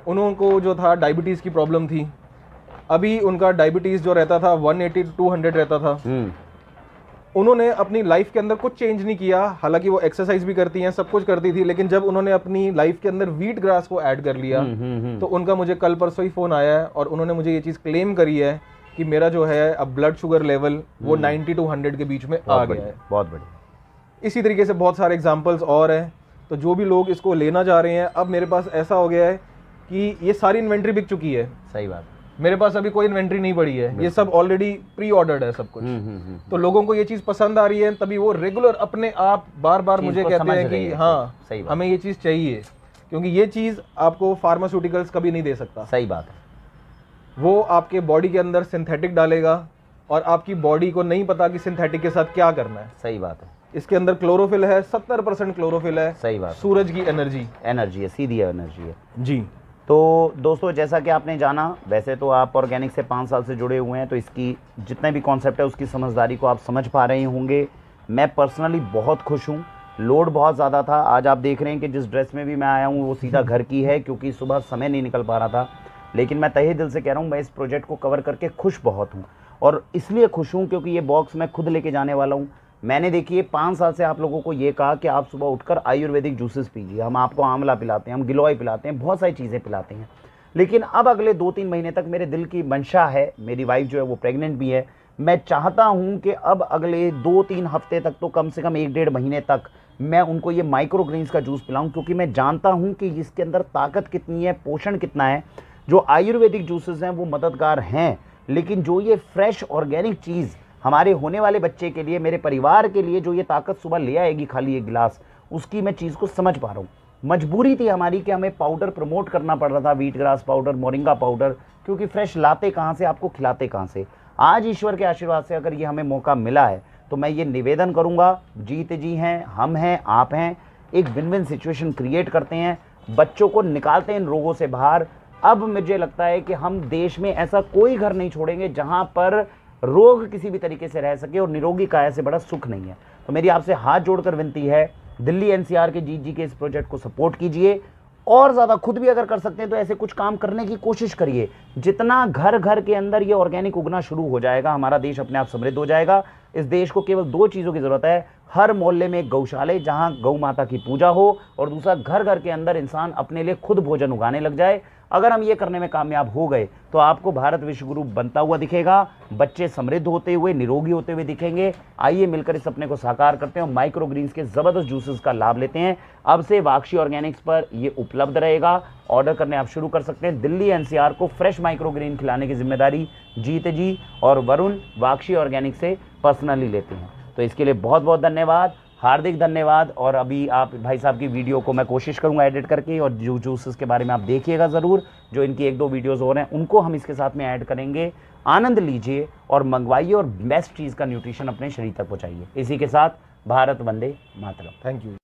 S2: उनको जो था डायबिटीज़ की प्रॉब्लम थी। अभी उनका डायबिटीज़ जो रहता था 180 200 रहता था। उन्होंने अपनी लाइफ के अंदर कुछ चेंज नहीं किया, हालांकि वो एक्सरसाइज भी करती हैं, सब कुछ करती थी, लेकिन जब उन्होंने अपनी लाइफ के अंदर व्हीट ग्रास को ऐड कर लिया तो उनका मुझे कल परसों ही फ़ोन आया है और उन्होंने मुझे ये चीज़ क्लेम करी है कि मेरा जो है अब ब्लड शुगर लेवल वो 90 to 100 के बीच में आ गया है।
S1: बहुत बढ़िया।
S2: इसी तरीके से बहुत सारे एग्जाम्पल्स और हैं। तो जो भी लोग इसको लेना चाह रहे हैं, अब मेरे पास ऐसा हो गया है कि ये सारी इन्वेंट्री बिक चुकी है।
S1: सही बात।
S2: मेरे पास अभी कोई इन्वेंट्री नहीं पड़ी है, ये सब ऑलरेडी प्री ऑर्डर्ड है सब कुछ। तो लोगों को ये चीज़ पसंद आ रही है, तभी वो रेगुलर अपने आप बार बार मुझे कहते हैं कि हाँ हमें ये चीज़ चाहिए, क्योंकि ये चीज़ आपको फार्मास्यूटिकल्स कभी नहीं दे सकता।
S1: सही बात है।
S2: वो आपके बॉडी के अंदर सिंथेटिक डालेगा और आपकी बॉडी को नहीं पता कि सिंथेटिक के साथ क्या करना है।
S1: सही बात है।
S2: इसके अंदर क्लोरोफिल है, 70% क्लोरोफिल है।
S1: सही बात।
S2: सूरज की एनर्जी
S1: है, सीधी एनर्जी है
S2: जी।
S1: तो दोस्तों जैसा कि आपने जाना, वैसे तो आप ऑर्गेनिक से 5 साल से जुड़े हुए हैं, तो इसकी जितने भी कॉन्सेप्ट है उसकी समझदारी को आप समझ पा रहे होंगे। मैं पर्सनली बहुत खुश हूँ। लोड बहुत ज़्यादा था। आज आप देख रहे हैं कि जिस ड्रेस में भी मैं आया हूँ वो सीधा घर की है, क्योंकि सुबह समय नहीं निकल पा रहा था। लेकिन मैं तहे दिल से कह रहा हूँ, मैं इस प्रोजेक्ट को कवर करके खुश बहुत हूँ। और इसलिए खुश हूँ क्योंकि ये बॉक्स मैं खुद लेके जाने वाला हूँ। मैंने देखिए 5 साल से आप लोगों को ये कहा कि आप सुबह उठकर आयुर्वेदिक जूसेस पीजिए। हम आपको आंवला पिलाते हैं, हम गिलोय पिलाते हैं, बहुत सारी चीज़ें पिलाते हैं। लेकिन अब अगले 2-3 महीने तक मेरे दिल की मंशा है, मेरी वाइफ जो है वो प्रेग्नेंट भी है, मैं चाहता हूं कि अब अगले 2-3 हफ्ते तक, तो कम से कम 1-1.5 महीने तक मैं उनको ये माइक्रोग्रेन्स का जूस पिलाऊं, क्योंकि मैं जानता हूं कि इसके अंदर ताकत कितनी है, पोषण कितना है। जो आयुर्वेदिक जूसेस हैं वो मददगार हैं, लेकिन जो ये फ्रेश ऑर्गेनिक चीज़ हमारे होने वाले बच्चे के लिए, मेरे परिवार के लिए जो ये ताकत सुबह ले आएगी खाली 1 गिलास, उसकी मैं चीज़ को समझ पा रहा हूँ। मजबूरी थी हमारी कि हमें पाउडर प्रमोट करना पड़ रहा था, wheat grass powder, moringa powder, क्योंकि फ्रेश लाते कहाँ से, आपको खिलाते कहाँ से। आज ईश्वर के आशीर्वाद से अगर ये हमें मौका मिला है तो मैं ये निवेदन करूँगा, जीत जी हैं, हम हैं, आप हैं, एक विन विन सिचुएशन क्रिएट करते हैं, बच्चों को निकालते हैं इन रोगों से बाहर। अब मुझे लगता है कि हम देश में ऐसा कोई घर नहीं छोड़ेंगे जहाँ पर रोग किसी भी तरीके से रह सके, और निरोगी काया से बड़ा सुख नहीं है। तो मेरी आपसे हाथ जोड़कर विनती है, दिल्ली एनसीआर के जीत जी के इस प्रोजेक्ट को सपोर्ट कीजिए, और ज़्यादा खुद भी अगर कर सकते हैं तो ऐसे कुछ काम करने की कोशिश करिए। जितना घर घर के अंदर ये ऑर्गेनिक उगना शुरू हो जाएगा, हमारा देश अपने आप समृद्ध हो जाएगा। इस देश को केवल 2 चीज़ों की ज़रूरत है, हर मोहल्ले में एक गौशाला जहां गौ माता की पूजा हो, और दूसरा घर घर के अंदर इंसान अपने लिए खुद भोजन उगाने लग जाए। अगर हम ये करने में कामयाब हो गए तो आपको भारत विश्व गुरु बनता हुआ दिखेगा, बच्चे समृद्ध होते हुए निरोगी होते हुए दिखेंगे। आइए मिलकर इस सपने को साकार करते हैं और माइक्रो ग्रीन्स के ज़बरदस्त जूसेस का लाभ लेते हैं। अब से वाक्षी ऑर्गेनिक्स पर ये उपलब्ध रहेगा, ऑर्डर करने आप शुरू कर सकते हैं। दिल्ली एनसीआर को फ्रेश माइक्रो ग्रीन खिलाने की जिम्मेदारी जीत जी और वरुण वाक्षी ऑर्गेनिक से पर्सनली लेते हैं। तो इसके लिए बहुत बहुत धन्यवाद, हार्दिक धन्यवाद। और अभी आप भाई साहब की वीडियो को मैं कोशिश करूंगा एडिट करके, और जो जूसेस के बारे में आप देखिएगा ज़रूर, जो इनकी 1-2 वीडियोस और हैं उनको हम इसके साथ में ऐड करेंगे। आनंद लीजिए और मंगवाइए और बेस्ट चीज़ का न्यूट्रिशन अपने शरीर तक पहुंचाइए। इसी के साथ भारत वंदे मातरम।
S2: Thank you.